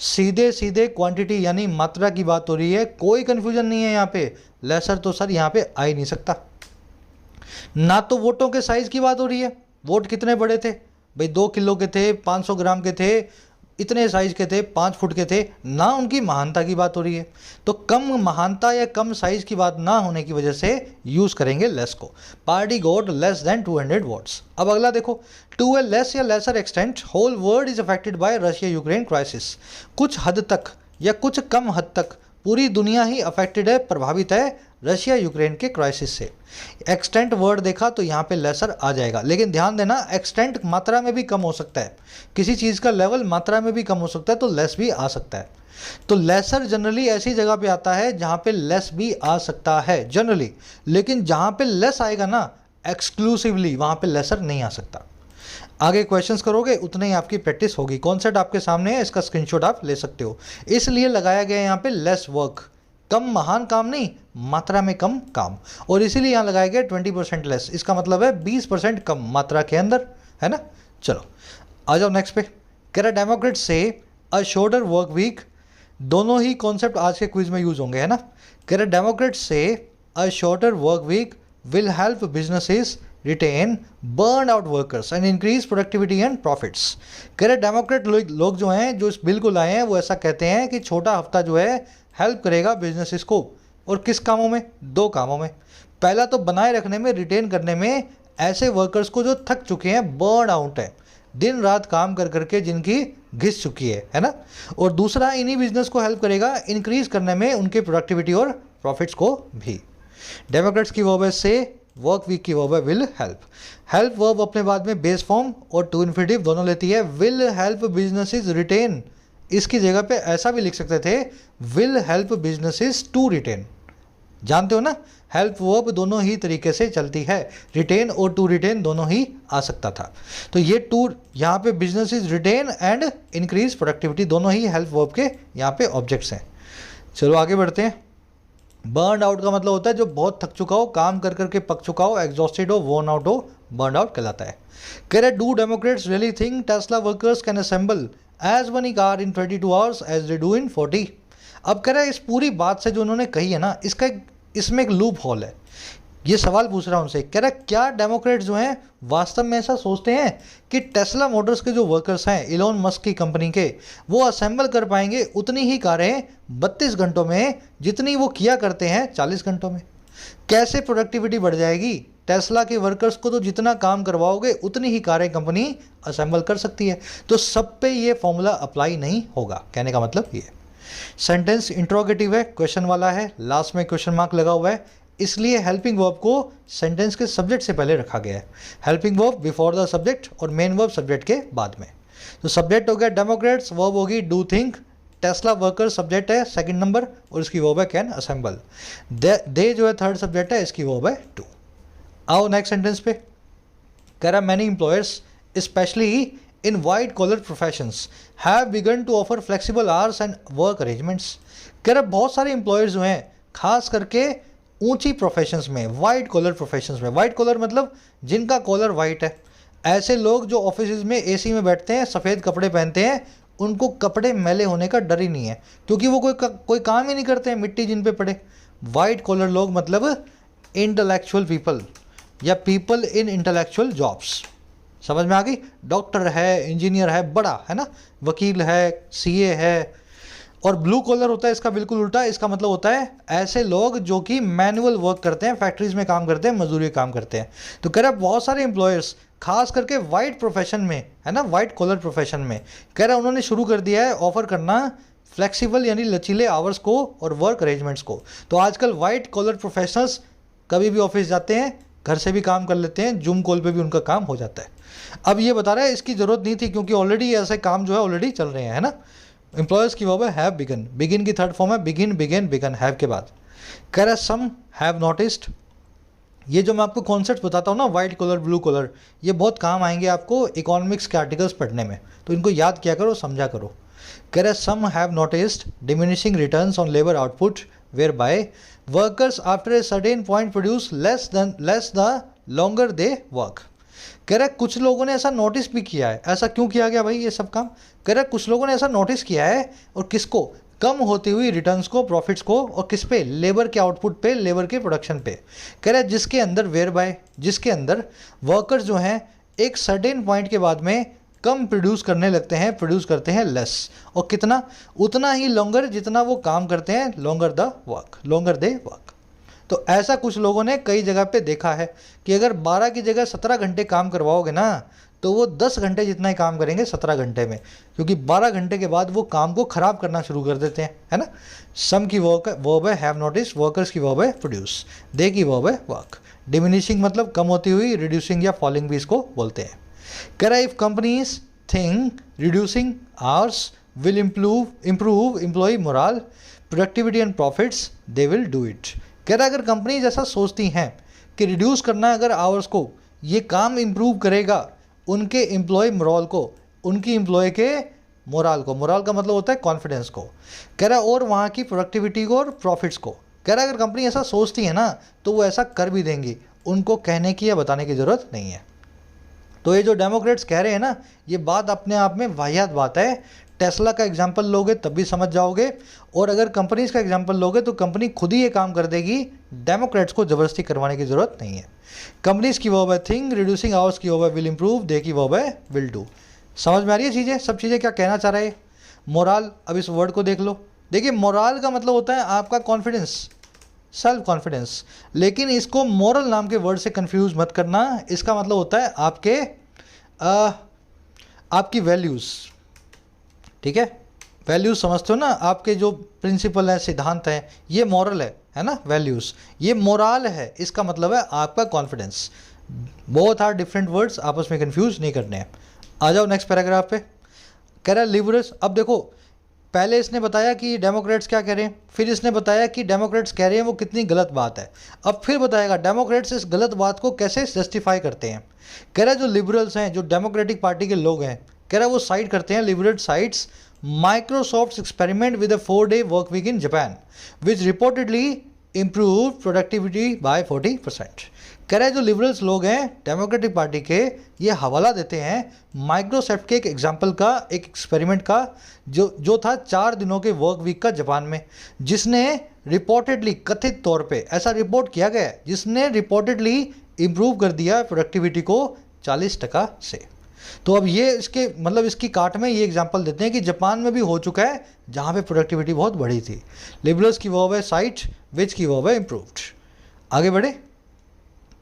Speaker 1: सीधे सीधे क्वांटिटी यानी मात्रा की बात हो रही है, कोई कंफ्यूजन नहीं है यहाँ पे। लेसर तो सर यहाँ पे आ ही नहीं सकता। ना तो वोटों के साइज की बात हो रही है, वोट कितने बड़े थे भाई, 2 किलो के थे, 500 ग्राम के थे, इतने साइज के थे, 5 फुट के थे, ना उनकी महानता की बात हो रही है। तो कम महानता या कम साइज की बात ना होने की वजह से यूज़ करेंगे लेस को। Party got less than 200 votes. अब अगला देखो, टू ए लेस या lesser extent whole world is affected by Russia Ukraine crisis. कुछ हद तक या कुछ कम हद तक पूरी दुनिया ही अफेक्टेड है, प्रभावित है रशिया यूक्रेन के क्राइसिस से। एक्सटेंट वर्ड देखा तो यहाँ पे लेसर आ जाएगा, लेकिन ध्यान देना एक्सटेंट मात्रा में भी कम हो सकता है। किसी चीज़ का लेवल मात्रा में भी कम हो सकता है तो लेस भी आ सकता है। तो लेसर जनरली ऐसी जगह पे आता है जहाँ पे लेस भी आ सकता है जनरली, लेकिन जहाँ पे लेस आएगा ना एक्सक्लूसिवली, वहाँ पे लेसर नहीं आ सकता। आगे क्वेश्चंस करोगे उतने ही आपकी प्रैक्टिस होगी। कॉन्सेप्ट आपके सामने है, इसका स्क्रीनशॉट आप ले सकते हो। इसलिए लगाया गया यहाँ पे लेस वर्क, कम महान काम नहीं, मात्रा में कम काम, और इसीलिए यहाँ लगाया गया 20% लेस। इसका मतलब है 20% कम मात्रा के अंदर, है ना। चलो आ जाओ नेक्स्ट पे। कह रहा Democrat say a shorter work week. दोनों ही कॉन्सेप्ट आज के क्विज में यूज होंगे, है ना। कह रहा Democrat say a shorter work week will help businesses retain burn out workers and increase productivity and profits. कह रहे डेमोक्रेट लोग जो हैं, जो इस बिल को लाए हैं, वो ऐसा कहते हैं कि छोटा हफ्ता जो है हेल्प करेगा बिजनेसेस को। और किस कामों में? 2 कामों में। पहला तो बनाए रखने में, रिटेन करने में, ऐसे वर्कर्स को जो थक चुके हैं, बर्न आउट है, दिन रात काम कर करके जिनकी घिस चुकी है ना। और दूसरा इन्हीं बिजनेस को हेल्प करेगा इंक्रीज करने में उनके प्रोडक्टिविटी और प्रॉफिट्स को भी। डेमोक्रेट्स की वर्ब है से, वर्क वीक की वर्ब है विल हेल्प। हेल्प वर्ब अपने बाद में बेस फॉर्म और टू इन्फिनिटिव दोनों लेती है। विल हेल्प बिजनेसेस रिटेन, इसकी जगह पे ऐसा भी लिख सकते थे, will help businesses to retain. जानते हो ना, हेल्प वर्ब दोनों ही तरीके से चलती है, रिटेन और टू रिटेन दोनों ही आ सकता था। तो ये टू यहाँ पे businesses retain and increase productivity दोनों ही हेल्प वर्ब के यहाँ पे ऑब्जेक्ट्स हैं। चलो आगे बढ़ते हैं। बर्न आउट का मतलब होता है जो बहुत थक चुका हो, काम कर करके पक चुका हो, एग्जॉस्टेड हो, वोर्न आउट हो, बर्न आउट कहलाता है। कह रहे do Democrats really think Tesla workers can assemble as many car in 22 hours as they do in 40। अब कह रहे इस पूरी बात से जो उन्होंने कही है ना, इसमें एक लूप होल है। ये सवाल पूछ रहा हूँ उनसे, कह रहा क्या डेमोक्रेट्स जो हैं वास्तव में ऐसा सोचते हैं कि टेस्ला मोटर्स के जो वर्कर्स हैं इलोन मस्क की कंपनी के, वो असेंबल कर पाएंगे उतनी ही कारें 32 घंटों में जितनी वो किया करते हैं 40 घंटों में? कैसे प्रोडक्टिविटी बढ़ जाएगी? टेस्ला के वर्कर्स को तो जितना काम करवाओगे उतनी ही कारें कंपनी असेंबल कर सकती है। तो सब पे ये फॉर्मूला अप्लाई नहीं होगा, कहने का मतलब ये। सेंटेंस इंट्रोगेटिव है, क्वेश्चन वाला है, लास्ट में क्वेश्चन मार्क लगा हुआ है, इसलिए हेल्पिंग वर्ब को सेंटेंस के सब्जेक्ट से पहले रखा गया है। Helping verb before the subject और मेन वर्ब सब्जेक्ट के बाद में। तो सब्जेक्ट हो गया डेमोक्रेट्स, वर्ब होगी do think, Tesla worker subject है सेकंड नंबर और इसकी वर्ब है कैन असेंबल, दे जो है थर्ड सब्जेक्ट है, इसकी वर्ब है टू। आओ नेक्स्ट सेंटेंस पे, कह रहा many employers specially in white collar professions have begun to offer flexible hours and work arrangements. कह रहा बहुत सारे एम्प्लॉयर्स जो हैं खास करके ऊंची प्रोफेशंस में, वाइट कॉलर प्रोफेशंस में, वाइट कॉलर मतलब जिनका कॉलर वाइट है, ऐसे लोग जो ऑफिस में एसी में बैठते हैं, सफ़ेद कपड़े पहनते हैं, उनको कपड़े मैले होने का डर ही नहीं है क्योंकि वो कोई काम ही नहीं करते हैं, मिट्टी जिन पे पड़े। वाइट कॉलर लोग मतलब इंटेलेक्चुअल पीपल या पीपल इन इंटेलेक्चुअल जॉब्स। समझ में आ गई? डॉक्टर है, इंजीनियर है, बड़ा है ना, वकील है, सीए है। और ब्लू कॉलर होता है इसका बिल्कुल उल्टा, इसका मतलब होता है ऐसे लोग जो कि मैनुअल वर्क करते हैं, फैक्ट्रीज में काम करते हैं, मजदूरी काम करते हैं। तो कह रहा है बहुत सारे एम्प्लॉयर्स खास करके वाइट प्रोफेशन में, है ना, वाइट कॉलर प्रोफेशन में, कह रहा है उन्होंने शुरू कर दिया है ऑफर करना फ्लेक्सिबल यानी लचीले आवर्स को और वर्क अरेंजमेंट्स को। तो आजकल वाइट कॉलर प्रोफेशनल्स कभी भी ऑफिस जाते हैं, घर से भी काम कर लेते हैं, जूम कॉल पे भी उनका काम हो जाता है। अब ये बता रहा है इसकी ज़रूरत नहीं थी क्योंकि ऑलरेडी ऐसे काम जो है ऑलरेडी चल रहे हैं, है ना। एम्प्लॉयर्स की वर्ब है हैव बिगन, बिगिन की थर्ड फॉर्म है बिगिन, बिगन, बिगन, हैव के बाद। कह रहा सम हैव नोटिस्ड, ये जो मैं आपको कॉन्सेप्ट बताता हूँ ना, वाइट कॉलर ब्लू कॉलर, ये बहुत काम आएंगे आपको इकोनॉमिक्स के आर्टिकल्स पढ़ने में, तो इनको याद किया करो, समझा करो। कह रहा some have noticed diminishing returns on labour output where by workers after a certain point produce less the longer they work. कह रहा है कुछ लोगों ने ऐसा नोटिस भी किया है। ऐसा क्यों किया गया भाई ये सब काम? कह रहा है कुछ लोगों ने ऐसा नोटिस किया है, और किसको? कम होती हुई रिटर्न्स को, प्रॉफिट्स को, और किस पे? लेबर के आउटपुट पे, लेबर के प्रोडक्शन पे। कह रहा है जिसके अंदर वेयर बाय, जिसके अंदर वर्कर्स जो हैं एक सर्टेन पॉइंट के बाद में कम प्रोड्यूस करने लगते हैं, प्रोड्यूस करते हैं लेस, और कितना? उतना ही लॉन्गर जितना वो काम करते हैं, longer the work, longer they work. तो ऐसा कुछ लोगों ने कई जगह पे देखा है कि अगर 12 की जगह 17 घंटे काम करवाओगे ना, तो वो 10 घंटे जितना ही काम करेंगे 17 घंटे में, क्योंकि 12 घंटे के बाद वो काम को ख़राब करना शुरू कर देते हैं, है ना। सम की वर्ब है हैव नोटिस, वर्कर्स की वर्ब है प्रोड्यूस, दे की वर्ब है वर्क। डिमिनिशिंग मतलब कम होती हुई, रिड्यूसिंग या फॉलिंग भी इसको बोलते हैं। कह रहा है if companies think reducing hours will improve employ morale, productivity and profits, they will do it. कह रहा है अगर कंपनीज ऐसा सोचती हैं कि रिड्यूस करना है अगर आवर्स को, ये काम इम्प्रूव करेगा उनके एम्प्लॉय मोरल को, उनकी एम्प्लॉय के मोरल को, मोरल का मतलब होता है कॉन्फिडेंस को। कह रहा है और वहाँ की प्रोडक्टिविटी को और प्रॉफिट्स को। कह रहा है अगर कंपनी ऐसा सोचती है ना तो वो ऐसा कर भी देंगी, उनको कहने की या बताने की ज़रूरत नहीं है। तो ये जो डेमोक्रेट्स कह रहे हैं ना, ये बात अपने आप में वाहियात बात है। टेस्ला का एग्जाम्पल लोगे तब भी समझ जाओगे, और अगर कंपनीज का एग्जाम्पल लोगे तो कंपनी खुद ही ये काम कर देगी, डेमोक्रेट्स को ज़बरदस्ती करवाने की ज़रूरत नहीं है। कंपनीज की वर्ब है थिंक, रिड्यूसिंग आवर्स की वर्ब है विल इंप्रूव, दे की वर्ब है विल डू। समझ में आ रही है चीज़ें, सब चीज़ें क्या कहना चाह रहा है मोरल? अब इस वर्ड को देख लो। देखिए मोरल का मतलब होता है आपका कॉन्फिडेंस, सेल्फ कॉन्फिडेंस, लेकिन इसको मोरल नाम के वर्ड से कंफ्यूज मत करना। इसका मतलब होता है आपकी वैल्यूज़, ठीक है। वैल्यूज़ समझते हो ना, आपके जो प्रिंसिपल हैं, सिद्धांत हैं, ये मॉरल है ना, वैल्यूज़। ये मोरल है, इसका मतलब है आपका confidence. Both are different words, आपस में कंफ्यूज नहीं करने हैं। आ जाओ नेक्स्ट पैराग्राफ पे। कह रहा है लिबरल्स, अब देखो पहले इसने बताया कि डेमोक्रेट्स क्या कह रहे हैं, फिर इसने बताया कि डेमोक्रेट्स कह रहे हैं वो कितनी गलत बात है, अब फिर बताएगा डेमोक्रेट्स इस गलत बात को कैसे जस्टिफाई करते हैं। कह रहा है जो लिबरल्स हैं, जो डेमोक्रेटिक पार्टी के लोग हैं, कह रहा है वो साइड करते हैं, liberal sides Microsoft experiment with a 4-day work week in Japan which reportedly improve productivity by 40%। कह रहे हैं जो लिबरल्स लोग हैं डेमोक्रेटिक पार्टी के, ये हवाला देते हैं माइक्रोसॉफ्ट के एक एग्जाम्पल का, एक एक्सपेरिमेंट का, जो था 4 दिनों के वर्क वीक का जापान में, जिसने रिपोर्टेडली, कथित तौर पे ऐसा रिपोर्ट किया गया है, जिसने रिपोर्टेडली इम्प्रूव कर दिया प्रोडक्टिविटी को 40% से। तो अब ये इसके मतलब इसकी काट में ये एग्जांपल देते हैं कि जापान में भी हो चुका है जहाँ पे प्रोडक्टिविटी बहुत बढ़ी थी। लिबरल्स की वर्ब है साइट, विच की वर्ब है इम्प्रूव्ड। आगे बढ़े,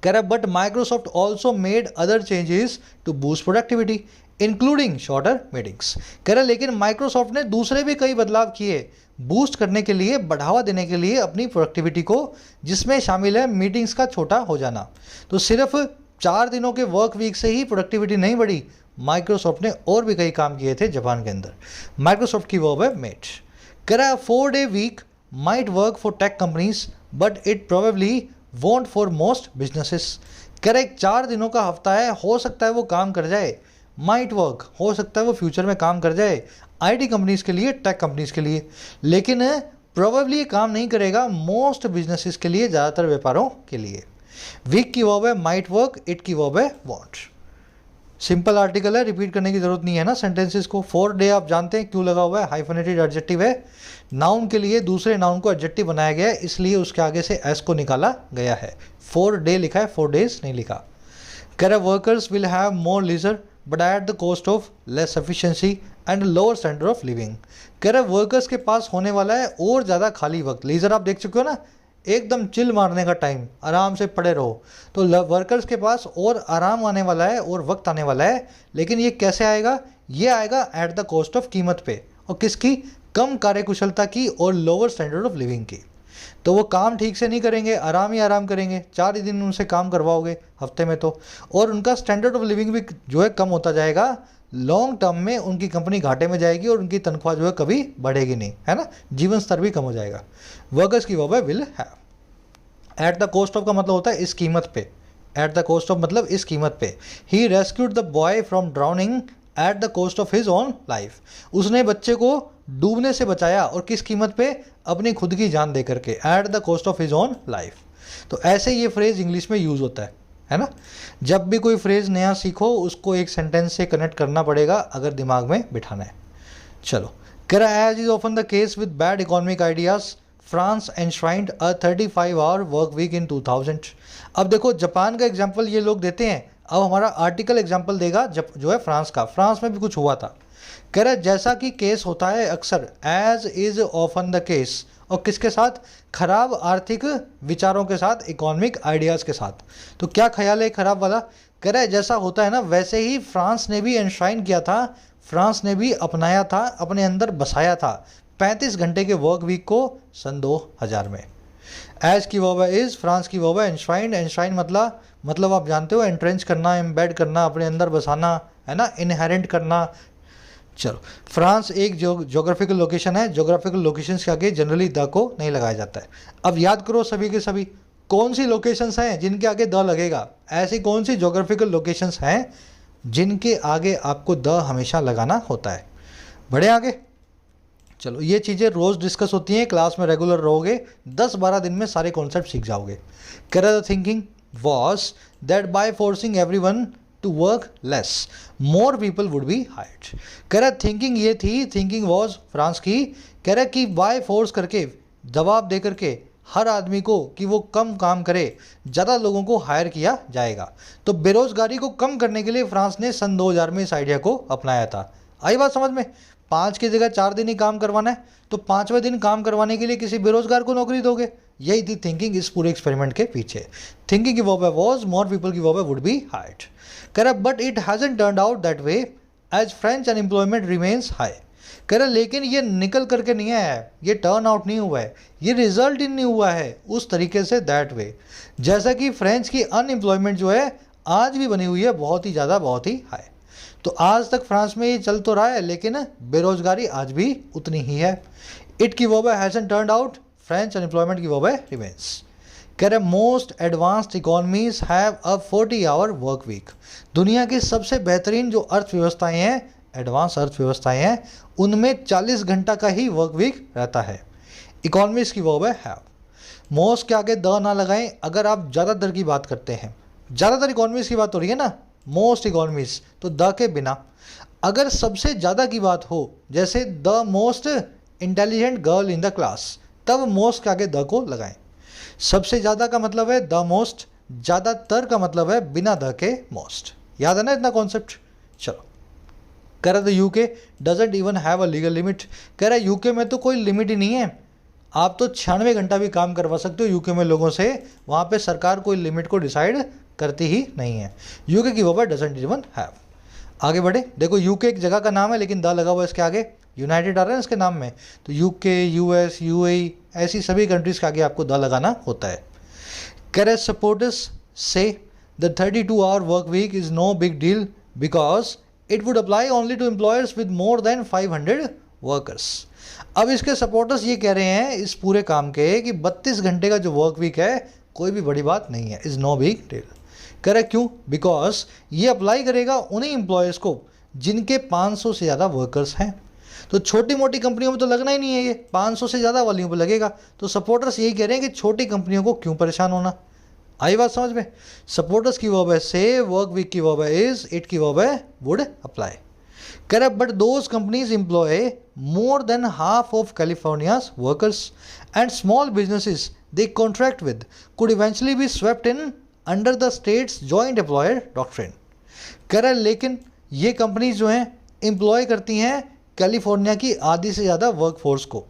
Speaker 1: कह रहा but Microsoft also made other changes to boost productivity including shorter meetings. कह रहा लेकिन माइक्रोसॉफ्ट ने दूसरे भी कई बदलाव किए बूस्ट करने के लिए, बढ़ावा देने के लिए अपनी प्रोडक्टिविटी को, जिसमें शामिल है मीटिंग्स का छोटा हो जाना। तो सिर्फ 4 दिनों के वर्क वीक से ही प्रोडक्टिविटी नहीं बढ़ी, माइक्रोसॉफ्ट ने और भी कई काम किए थे जापान के अंदर। माइक्रोसॉफ्ट की वर्ब है मेड। कह रहा 4 day week might work for tech companies but it probably won't for most businesses. कह रहा 4 दिनों का हफ्ता है, हो सकता है वो काम कर जाए, माइट वर्क हो सकता है वो फ्यूचर में काम कर जाए आईटी कंपनीज के लिए, टेक कंपनीज के लिए, लेकिन प्रोबेबली काम नहीं करेगा मोस्ट बिजनेसेस के लिए, ज़्यादातर व्यापारों के लिए। वीक की वर्ब है माइट वर्क, इट की वर्ब है वॉन्ट। सिंपल आर्टिकल है, रिपीट करने की जरूरत नहीं है ना सेंटेंसेस को। 4 डे आप जानते हैं क्यों लगा हुआ है, हाइफनेटेड एडजेक्टिव है, नाउन के लिए दूसरे नाउन को एडजेक्टिव बनाया गया है, इसलिए उसके आगे से एस को निकाला गया है। 4 डे लिखा है, 4 डेज नहीं लिखा। कह रहा workers will have more leisure but at the cost of less efficiency and lower standard of living. कह रहा वर्कर्स के पास होने वाला है और ज़्यादा खाली वक्त। लीजर आप देख चुके हो ना, एकदम चिल मारने का टाइम, आराम से पड़े रहो। तो वर्कर्स के पास और आराम आने वाला है और वक्त आने वाला है, लेकिन ये कैसे आएगा? ये आएगा एट द कॉस्ट ऑफ, कीमत पे, और किसकी? कम कार्यकुशलता की और लोअर स्टैंडर्ड ऑफ लिविंग की। तो वो काम ठीक से नहीं करेंगे, आराम ही आराम करेंगे, 4 ही दिन उनसे काम करवाओगे हफ्ते में तो, और उनका स्टैंडर्ड ऑफ लिविंग भी जो है कम होता जाएगा। लॉन्ग टर्म में उनकी कंपनी घाटे में जाएगी और उनकी तनख्वाह जो है कभी बढ़ेगी नहीं, है ना, जीवन स्तर भी कम हो जाएगा। वर्कर्स की वर्ब है will have. Eight the cost of का मतलब होता है इस कीमत पे, एट द कॉस्ट ऑफ मतलब इस कीमत पे। He rescued the boy from drowning at the cost of his own life. उसने बच्चे को डूबने से बचाया, और किस कीमत पे? अपनी खुद की जान दे करके, eight the cost of his own life. तो ऐसे ये फ्रेज इंग्लिश में यूज़ होता है ना। जब भी कोई फ्रेज नया सीखो उसको एक सेंटेंस से कनेक्ट करना पड़ेगा अगर दिमाग में बिठाना है। चलो, कह रहा as is often the case with bad economic ideas France enshrined a 35 hour work week in 2000। अब देखो जापान का एग्जाम्पल ये लोग देते हैं, अब हमारा आर्टिकल एग्जाम्पल देगा जो है फ्रांस का। फ्रांस में भी कुछ हुआ था। कह रहा जैसा कि केस होता है अक्सर, as is often the case, और किसके साथ? खराब आर्थिक विचारों के साथ, इकोनॉमिक आइडियाज़ के साथ। तो क्या ख्याल है खराब वाला? कह रहा है जैसा होता है ना वैसे ही फ्रांस ने भी एनश्राइन किया था, फ्रांस ने भी अपनाया था, अपने अंदर बसाया था 35 घंटे के वर्क वीक को सन 2000 में। एज की वर्ब है इज, फ्रांस की वर्ब है एनश्राइंड। एनश्राइन मतलब आप जानते हो एंट्रेंच करना, एम्बेड करना, अपने अंदर बसाना, है ना, इनहेरेंट करना। चलो, फ्रांस एक जोग्राफिकल लोकेशन है, जोग्राफिकल लोकेशंस के आगे जनरली द को नहीं लगाया जाता है। अब याद करो सभी के सभी कौन सी लोकेशंस हैं जिनके आगे द लगेगा, ऐसी कौन सी जोग्राफिकल लोकेशंस हैं जिनके आगे आपको द हमेशा लगाना होता है। बढ़े आगे, चलो ये चीज़ें रोज़ डिस्कस होती हैं, क्लास में रेगुलर रहोगे, 10-12 दिन में सारे कॉन्सेप्ट सीख जाओगे। कह रहा था thinking was that by forcing everyone to work less more people would be hired. कह रहा थिंकिंग ये थी, थिंकिंग वॉज फ्रांस की। कह रहा कि बाय फोर्स करके, दबाव दे करके हर आदमी को कि वो कम काम करे, ज़्यादा लोगों को हायर किया जाएगा। तो बेरोजगारी को कम करने के लिए फ्रांस ने सन 2000 में इस आइडिया को अपनाया था। आई बात समझ में? 5 की जगह 4 दिन ही काम करवाना है, तो 5वें दिन काम करवाने के लिए किसी बेरोजगार को नौकरी दोगे। यही थी थिंकिंग इस पूरे एक्सपेरिमेंट के पीछे। थिंकिंग की वर्ब है वॉज, मोर पीपल की वर्ब है वुड बी हायर्ड। कह रहा but it hasn't turned out that way as French unemployment remains high. कह रहा लेकिन ये निकल करके नहीं आया है, ये टर्न आउट नहीं हुआ है, ये रिजल्ट ही नहीं हुआ है उस तरीके से, दैट वे, जैसा कि फ्रेंच की अनएम्प्लॉयमेंट जो है आज भी बनी हुई है बहुत ही ज़्यादा, बहुत ही हाई। तो आज तक फ्रांस में ये चल तो रहा है, लेकिन बेरोजगारी आज भी उतनी ही है। इट की वर्ब है hasn't turned out, French unemployment की वर्ब है रिमेन्स। कह रहे most advanced economies have a 40 hour work week. दुनिया की सबसे बेहतरीन जो अर्थव्यवस्थाएं हैं, एडवांस अर्थव्यवस्थाएं हैं, उनमें 40 घंटा का ही वर्क वीक रहता है। इकोनॉमीज की वर्ब है हैव। मोस्ट के आगे द ना लगाएं अगर आप ज़्यादातर की बात करते हैं, ज़्यादातर इकोनॉमीज की बात हो रही है ना, मोस्ट इकोनॉमीज, तो द के बिना। अगर सबसे ज़्यादा की बात हो, जैसे the most intelligent girl in the class, तब मोस्ट के आगे द को लगाएं। सबसे ज़्यादा का मतलब है द मोस्ट, ज़्यादातर का मतलब है बिना द के मोस्ट। याद है ना इतना कॉन्सेप्ट। चलो, कह रहा था UK doesn't even have a legal limit. कह रहा है यूके में तो कोई लिमिट ही नहीं है, आप तो 96 घंटा भी काम करवा सकते हो यूके में लोगों से, वहाँ पे सरकार कोई लिमिट को डिसाइड करती ही नहीं है। यूके की वर्ब डजेंट इवन हैव। आगे बढ़े, देखो यूके एक जगह का नाम है लेकिन द लगा हुआ है इसके आगे, यूनाइटेड आ रहा है इसके नाम में, तो यूके, यूएस, यूएई, ऐसी सभी कंट्रीज़ के आगे आपको द लगाना होता है। कह रहे supporters say the 32 hour work week is no big deal because it would apply only to employers with more than 500 workers. अब इसके सपोर्टर्स ये कह रहे हैं इस पूरे काम के कि 32 घंटे का जो वर्क वीक है कोई भी बड़ी बात नहीं है, इज़ नो बिग डील। कह रहे क्यों? बिकॉज ये अप्लाई करेगा उन्हीं एम्प्लॉयर्स को जिनके 500 से ज़्यादा वर्कर्स हैं। तो छोटी मोटी कंपनियों में तो लगना ही नहीं है, ये 500 से ज़्यादा वालियों पर लगेगा। तो सपोर्टर्स यही कह रहे हैं कि छोटी कंपनियों को क्यों परेशान होना। आई बात समझ में? सपोर्टर्स की वर्ब है से, वर्क वीक की वर्ब है इज, इट की वर्ब है वुड अप्लाई। कह रहा but those companies employ more than half of California's workers and small businesses they contract with could eventually be swept in under the state's joint employer doctrine. कह रहा है लेकिन ये कंपनीज जो हैं एम्प्लॉय करती हैं कैलिफोर्निया की आधी से ज़्यादा वर्कफोर्स को।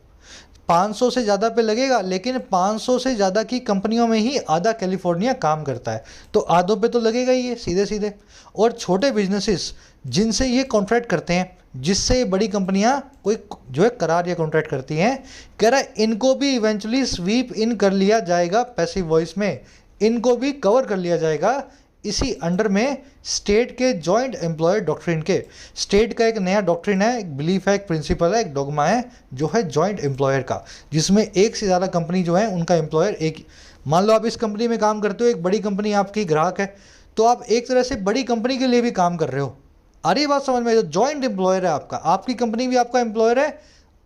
Speaker 1: 500 से ज़्यादा पे लगेगा, लेकिन 500 से ज़्यादा की कंपनियों में ही आधा कैलिफोर्निया काम करता है, तो आधों पे तो लगेगा ही ये सीधे सीधे। और छोटे बिजनेसेस जिनसे ये कॉन्ट्रैक्ट करते हैं, जिससे ये बड़ी कंपनियां कोई जो है करार या कॉन्ट्रैक्ट करती हैं, कह रहा है इनको भी इवेंचुअली स्वीप इन कर लिया जाएगा पैसिव वॉइस में, इनको भी कवर कर लिया जाएगा इसी अंडर में स्टेट के जॉइंट एम्प्लॉयर डॉक्ट्रिन के। स्टेट का एक नया डॉक्ट्रिन है, एक बिलीफ है, एक प्रिंसिपल है, एक डोगमा है जो है जॉइंट एम्प्लॉयर का, जिसमें एक से ज़्यादा कंपनी जो है उनका एम्प्लॉयर एक। मान लो आप इस कंपनी में काम करते हो, एक बड़ी कंपनी आपकी ग्राहक है, तो आप एक तरह से बड़ी कंपनी के लिए भी काम कर रहे हो। आ रही बात समझ में? जो जॉइंट एम्प्लॉयर है आपका, आपकी कंपनी भी आपका एम्प्लॉयर है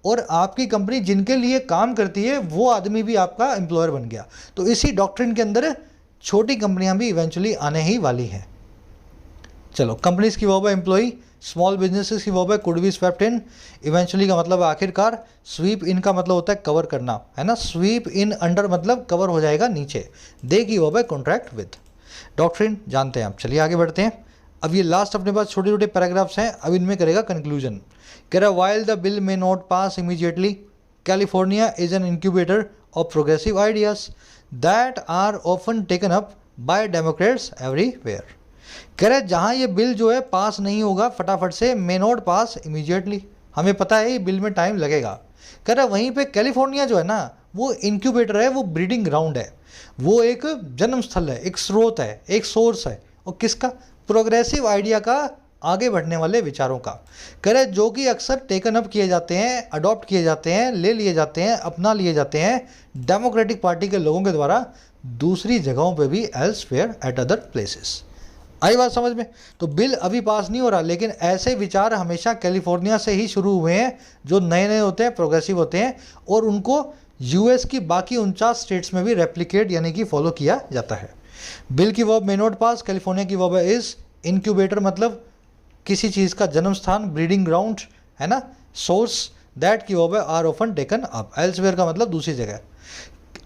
Speaker 1: और आपकी कंपनी जिनके लिए काम करती है वो आदमी भी आपका एम्प्लॉयर बन गया। तो इसी डॉक्ट्रिन के अंदर छोटी कंपनियां भी इवेंचुअली आने ही वाली हैं। चलो, कंपनीज की वर्ब है एम्प्लॉई, स्मॉल बिजनेसेस की वर्ब है could be swept in, eventually का मतलब आखिरकार, स्वीप इन का मतलब होता है कवर करना, है ना, स्वीप इन अंडर मतलब कवर हो जाएगा नीचे, दे की वर्ब है कॉन्ट्रैक्ट विद। डॉक्ट्रिन जानते हैं आप, चलिए आगे बढ़ते हैं। अब ये लास्ट अपने पास छोटे छोटे पैराग्राफ्स हैं, अब इनमें करेगा कंक्लूजन। कह रहा while the bill may not pass immediately, California is an incubator of progressive ideas that are often taken up by Democrats everywhere. कह रहे जहाँ ये बिल जो है पास नहीं होगा फटाफट से, मे नॉट पास इमीडिएटली, हमें पता है ये बिल में टाइम लगेगा। कह रहा वहीं पे कैलिफोर्निया जो है ना वो इंक्यूबेटर है, वो ब्रीडिंग ग्राउंड है, वो एक जन्म स्थल है, एक स्रोत है, एक सोर्स है, और किसका? प्रोग्रेसिव आइडिया का, आगे बढ़ने वाले विचारों का। कह रहे जो कि अक्सर टेकन अप किए जाते हैं, अडॉप्ट किए जाते हैं, ले लिए जाते हैं, अपना लिए जाते हैं डेमोक्रेटिक पार्टी के लोगों के द्वारा दूसरी जगहों पे भी, एल्सवेयर एट अदर प्लेसेस। आई बात समझ में? तो बिल अभी पास नहीं हो रहा, लेकिन ऐसे विचार हमेशा कैलिफोर्निया से ही शुरू हुए हैं जो नए नए होते हैं, प्रोग्रेसिव होते हैं, और उनको यूएस की बाकी 49 स्टेट्स में भी रेप्लिकेट यानी कि फॉलो किया जाता है। बिल की verb may not pass, California की वर्ब है इज, इंक्यूबेटर मतलब किसी चीज़ का जन्म स्थान, ब्रीडिंग ग्राउंड, है ना, सोर्स, दैट की वर्ब है are often taken up, elsewhere का मतलब दूसरी जगह।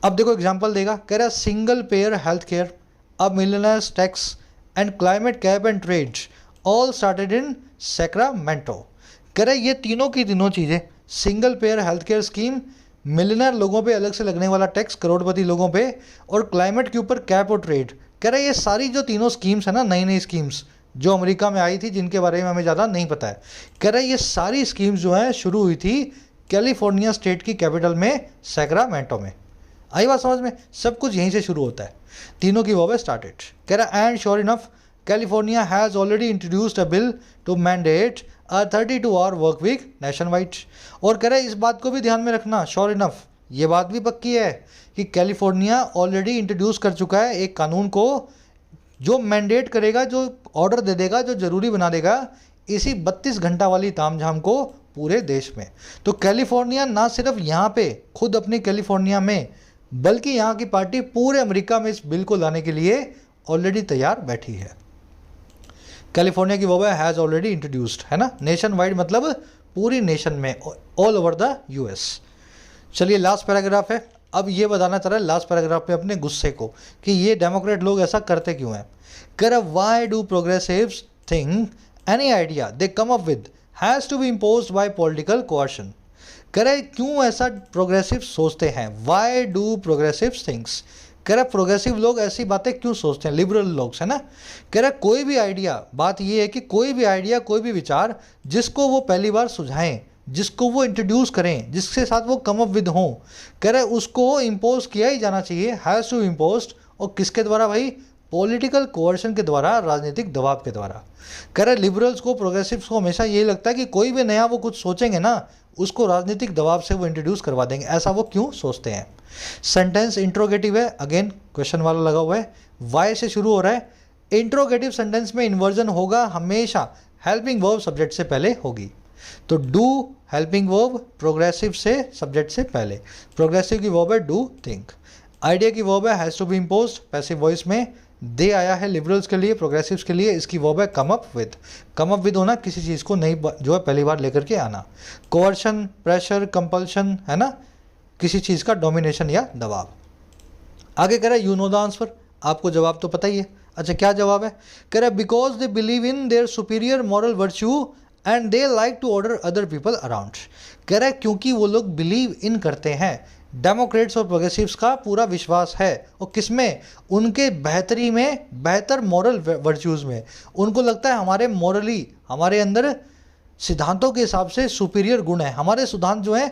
Speaker 1: अब देखो एग्जांपल देगा, कह रहा है सिंगल पेयर हेल्थ केयर, अब millionaires tax and climate cap and trade all started in Sacramento. कह रहे ये तीनों की तीनों चीज़ें, single pair health care scheme, millionaire लोगों पे अलग से लगने वाला टैक्स करोड़पति लोगों पे, और क्लाइमेट के ऊपर कैप और ट्रेड। कह रहे ये सारी जो तीनों स्कीम्स है ना, नई नई स्कीम्स जो अमेरिका में आई थी, जिनके बारे में हमें ज़्यादा नहीं पता है, कह रहे ये सारी स्कीम्स जो हैं शुरू हुई थी कैलिफोर्निया स्टेट की कैपिटल में सैक्रामेंटो में। आई बात समझ में? सब कुछ यहीं से शुरू होता है, तीनों की वर्ब है स्टार्टेड। कह रहा and sure enough California has already introduced a bill to mandate a 32 hour work week nationwide. और कह रहे इस बात को भी ध्यान में रखना, श्योर इनफ ये बात भी पक्की है कि कैलिफोर्निया ऑलरेडी इंट्रोड्यूस कर चुका है एक कानून को जो मैंडेट करेगा, जो ऑर्डर दे देगा, जो ज़रूरी बना देगा इसी 32 घंटा वाली तामझाम को पूरे देश में। तो कैलिफोर्निया ना सिर्फ यहाँ पे खुद अपनी कैलिफोर्निया में, बल्कि यहाँ की पार्टी पूरे अमेरिका में इस बिल को लाने के लिए ऑलरेडी तैयार बैठी है। कैलिफोर्निया की वर्ब है हैज़ ऑलरेडी इंट्रोड्यूस्ड, है ना। नेशन वाइड मतलब पूरी नेशन में, ऑल ओवर द यूएस। चलिए लास्ट पैराग्राफ है। अब ये बताना चाह रहा है लास्ट पैराग्राफ में अपने गुस्से को कि ये डेमोक्रेट लोग ऐसा करते क्यों हैं। कर why do progressives think any idea they come up with has to be imposed by political coercion. करे क्यों ऐसा प्रोग्रेसिव सोचते हैं, वाई डू प्रोग्रेसिव थिंक्स, कह रहा प्रोग्रेसिव लोग ऐसी बातें क्यों सोचते हैं, लिबरल लोग, है ना। कह रहा कोई भी आइडिया, बात ये है कि कोई भी आइडिया, कोई भी विचार जिसको वो पहली बार सुझाएं, जिसको वो इंट्रोड्यूस करें, जिसके साथ वो कम अप विद हों, कह रहे उसको इम्पोज किया ही जाना चाहिए, हैज़ टू इम्पोज। और किसके द्वारा भाई, पॉलिटिकल कोएर्शन के द्वारा, राजनीतिक दबाव के द्वारा। कह रहे लिबरल्स को, प्रोग्रेसिव्स को हमेशा यही लगता है कि कोई भी नया वो कुछ सोचेंगे ना, उसको राजनीतिक दबाव से वो इंट्रोड्यूस करवा देंगे। ऐसा वो क्यों सोचते हैं। सेंटेंस इंट्रोगेटिव है, अगेन क्वेश्चन वाला लगा हुआ है, वाई से शुरू हो रहा है। इंट्रोगेटिव सेंटेंस में इन्वर्जन होगा हमेशा हेल्पिंग वर्ब सब्जेक्ट से पहले होगी। तो डू हेल्पिंग वर्ब, प्रोग्रेसिव से सब्जेक्ट से पहले, प्रोग्रेसिव की वर्ब है डू थिंक। आइडिया की वर्ब है has to be imposed, passive voice में दे आया है लिबरल्स के लिए, प्रोग्रेसिव्स के लिए। इसकी वर्ब है कम up with. Come up with होना, किसी चीज़ को नई जो है पहली बार लेकर के आना। कोअर्शन, प्रेशर, कंपल्शन, है ना, किसी चीज़ का डोमिनेशन या दबाव। आगे कह रहा है यू नो द आंसर, आपको जवाब तो पता ही है। अच्छा क्या जवाब है, कह रहा है because they believe in their superior moral virtue and they like to order other people around. कह रहा है क्योंकि वो लोग बिलीव इन करते हैं, डेमोक्रेट्स और प्रोग्रेसिव्स का पूरा विश्वास है, और किसमें, उनके बेहतरी में, बेहतर मॉरल वर्च्यूज़ में। उनको लगता है हमारे मॉरली, हमारे अंदर सिद्धांतों के हिसाब से सुपीरियर गुण है, हमारे सिद्धांत जो हैं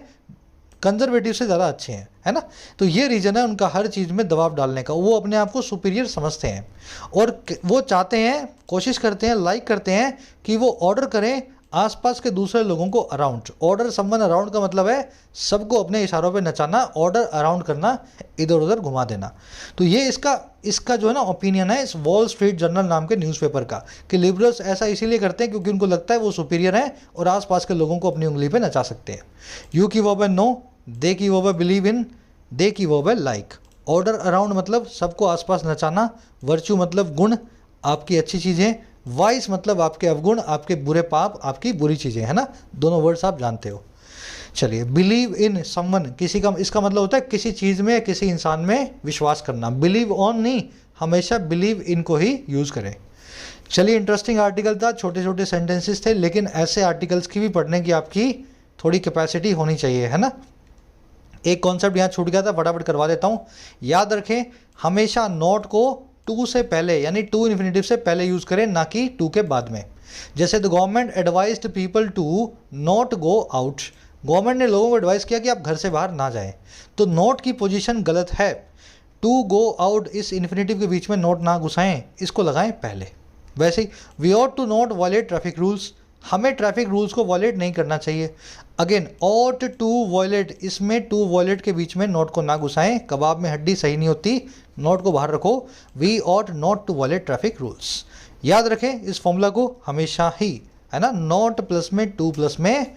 Speaker 1: कंजर्वेटिव से ज़्यादा अच्छे हैं, है ना। तो ये रीज़न है उनका हर चीज़ में दबाव डालने का, वो अपने आप को सुपीरियर समझते हैं और वो चाहते हैं, कोशिश करते हैं, लाइक करते हैं कि वो ऑर्डर करें आसपास के दूसरे लोगों को अराउंड। ऑर्डर समवन अराउंड का मतलब है सबको अपने इशारों पे नचाना, ऑर्डर अराउंड करना, इधर उधर घुमा देना। तो ये इसका जो है ना ओपिनियन है इस वॉल स्ट्रीट जर्नल नाम के न्यूज़पेपर का, कि लिबरल्स ऐसा इसीलिए करते हैं क्योंकि उनको लगता है वो सुपीरियर हैं और आसपास के लोगों को अपनी उंगली पे नचा सकते हैं। यू की वर्ब है नो, दे की वर्ब है बिलीव इन, दे की वर्ब है लाइक। ऑर्डर अराउंड मतलब सबको आसपास नचाना, वर्च्यू मतलब गुण, आपकी अच्छी चीज़ें, वाइस मतलब आपके अवगुण, आपके बुरे पाप, आपकी बुरी चीज़ें, है ना। दोनों वर्ड्स आप जानते हो। चलिए बिलीव इन समवन, किसी का, इसका मतलब होता है किसी चीज़ में, किसी इंसान में विश्वास करना। बिलीव ऑन नहीं, हमेशा बिलीव इन को ही यूज़ करें। चलिए इंटरेस्टिंग आर्टिकल था, छोटे छोटे सेंटेंसेस थे, लेकिन ऐसे आर्टिकल्स की भी पढ़ने की आपकी थोड़ी कैपेसिटी होनी चाहिए, है ना। एक कॉन्सेप्ट यहाँ छूट गया था, फटाफट करवा देता हूँ। याद रखें हमेशा नॉट को टू से पहले, यानी टू इन्फिनेटिव से पहले यूज़ करें, ना कि टू के बाद में। जैसे the government advised people to not go out, government ने लोगों को एडवाइस किया कि आप घर से बाहर ना जाएं, तो नॉट की पोजीशन गलत है। टू गो आउट, इस इन्फिनेटिव के बीच में नॉट ना घुसाएं, इसको लगाएं पहले। वैसे ही we ought to not violate traffic rules, हमें ट्रैफिक रूल्स को वॉयलेट नहीं करना चाहिए। अगेन ऑट टू वॉयलेट, इसमें टू वॉयलेट के बीच में नॉट को ना घुसाएं, कबाब में हड्डी सही नहीं होती, नॉट को बाहर रखो। We ought not to violate traffic rules, याद रखें इस फॉर्मूला को हमेशा ही, है ना। नॉट प्लस में टू प्लस में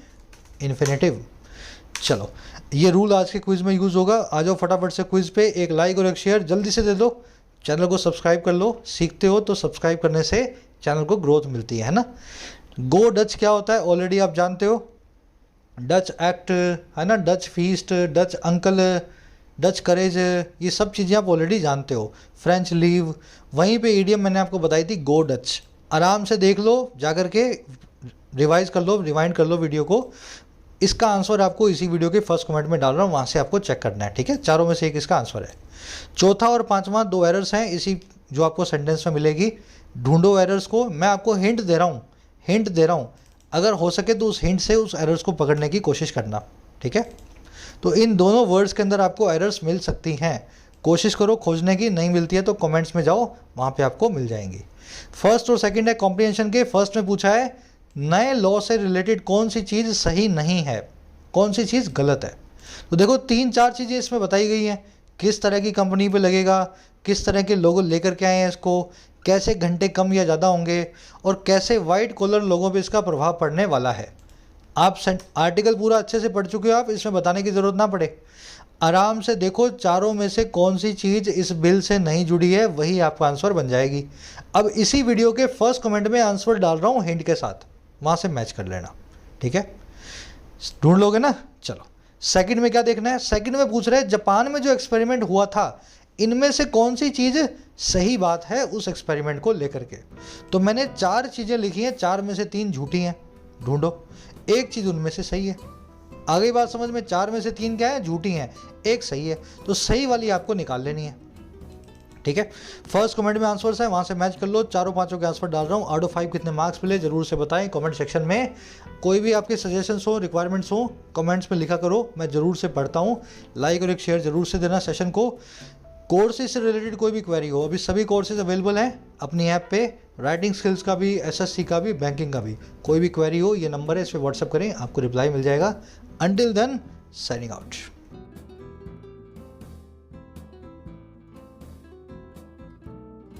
Speaker 1: इन्फिनेटिव। चलो ये रूल आज के क्विज में यूज़ होगा। आ जाओ फटाफट से क्विज पे, एक लाइक और एक शेयर जल्दी से दे दो, चैनल को सब्सक्राइब कर लो। सीखते हो तो सब्सक्राइब करने से चैनल को ग्रोथ मिलती है ना। गो डच क्या होता है ऑलरेडी आप जानते हो, डच एक्ट, है ना, Dutch feast, Dutch uncle, Dutch courage, ये सब चीज़ें आप ऑलरेडी जानते हो। फ्रेंच लीव, वहीं पे ईडियम मैंने आपको बताई थी गो डच। आराम से देख लो, जाकर के रिवाइज कर लो, रिवाइंड कर लो वीडियो को। इसका आंसर आपको इसी वीडियो के फर्स्ट कमेंट में डाल रहा हूँ, वहाँ से आपको चेक करना है, ठीक है। चारों में से एक इसका आंसर है। चौथा और पांचवा दो एरर्स हैं इसी जो आपको सेंटेंस में मिलेगी, ढूंढो एरर्स को। मैं आपको हिंट दे रहा हूँ, अगर हो सके तो उस हिंट से उस एरर्स को पकड़ने की कोशिश करना, ठीक है। तो इन दोनों वर्ड्स के अंदर आपको एरर्स मिल सकती हैं, कोशिश करो खोजने की, नहीं मिलती है तो कमेंट्स में जाओ, वहाँ पे आपको मिल जाएंगी। फर्स्ट और सेकंड है कॉम्प्रिहेंशन के। फर्स्ट में पूछा है नए लॉ से रिलेटेड कौन सी चीज़ सही नहीं है, कौन सी चीज़ गलत है। तो देखो 3-4 चीज़ें इसमें बताई गई हैं, किस तरह की कंपनी पे लगेगा, किस तरह के लोगों लेकर के आए हैं इसको, कैसे घंटे कम या ज़्यादा होंगे, और कैसे वाइट कॉलर लोगों पे इसका प्रभाव पड़ने वाला है। आप आर्टिकल पूरा अच्छे से पढ़ चुके हो, आप इसमें बताने की ज़रूरत ना पड़े। आराम से देखो चारों में से कौन सी चीज़ इस बिल से नहीं जुड़ी है, वही आपका आंसर बन जाएगी। अब इसी वीडियो के फर्स्ट कमेंट में आंसर डाल रहा हूँ हिंट के साथ, वहाँ से मैच कर लेना, ठीक है? ढूंढ लोगे ना? चलो सेकंड में क्या देखना है? सेकंड में पूछ रहे हैं जापान में जो एक्सपेरिमेंट हुआ था इनमें से कौन सी चीज़ सही बात है उस एक्सपेरिमेंट को लेकर के। तो मैंने 4 चीज़ें लिखी हैं, 4 में से 3 झूठी हैं, ढूंढो एक चीज़ उनमें से सही है। आ गई बात समझ में? 4 में से 3 क्या है? झूठी हैं, एक सही है, तो सही वाली आपको निकाल लेनी है, ठीक है? फर्स्ट कमेंट में आंसर्स है, वहाँ से मैच कर लो। चारों पांचों के आंसर डाल रहा हूँ। आउट ऑफ 5 कितने मार्क्स मिले जरूर से बताएं कमेंट सेक्शन में। कोई भी आपके सजेशंस हो, रिक्वायरमेंट्स हो, कमेंट्स में लिखा करो, मैं ज़रूर से पढ़ता हूँ। लाइक और एक शेयर जरूर से देना सेशन को। कोर्सेज से रिलेटेड कोई भी क्वेरी हो, अभी सभी कोर्सेज अवेलेबल हैं अपनी ऐप पे, राइटिंग स्किल्स का भी, एसएससी का भी, बैंकिंग का भी। कोई भी क्वेरी हो, ये नंबर है, इस पर व्हाट्सअप करें, आपको रिप्लाई मिल जाएगा। Until then, signing out.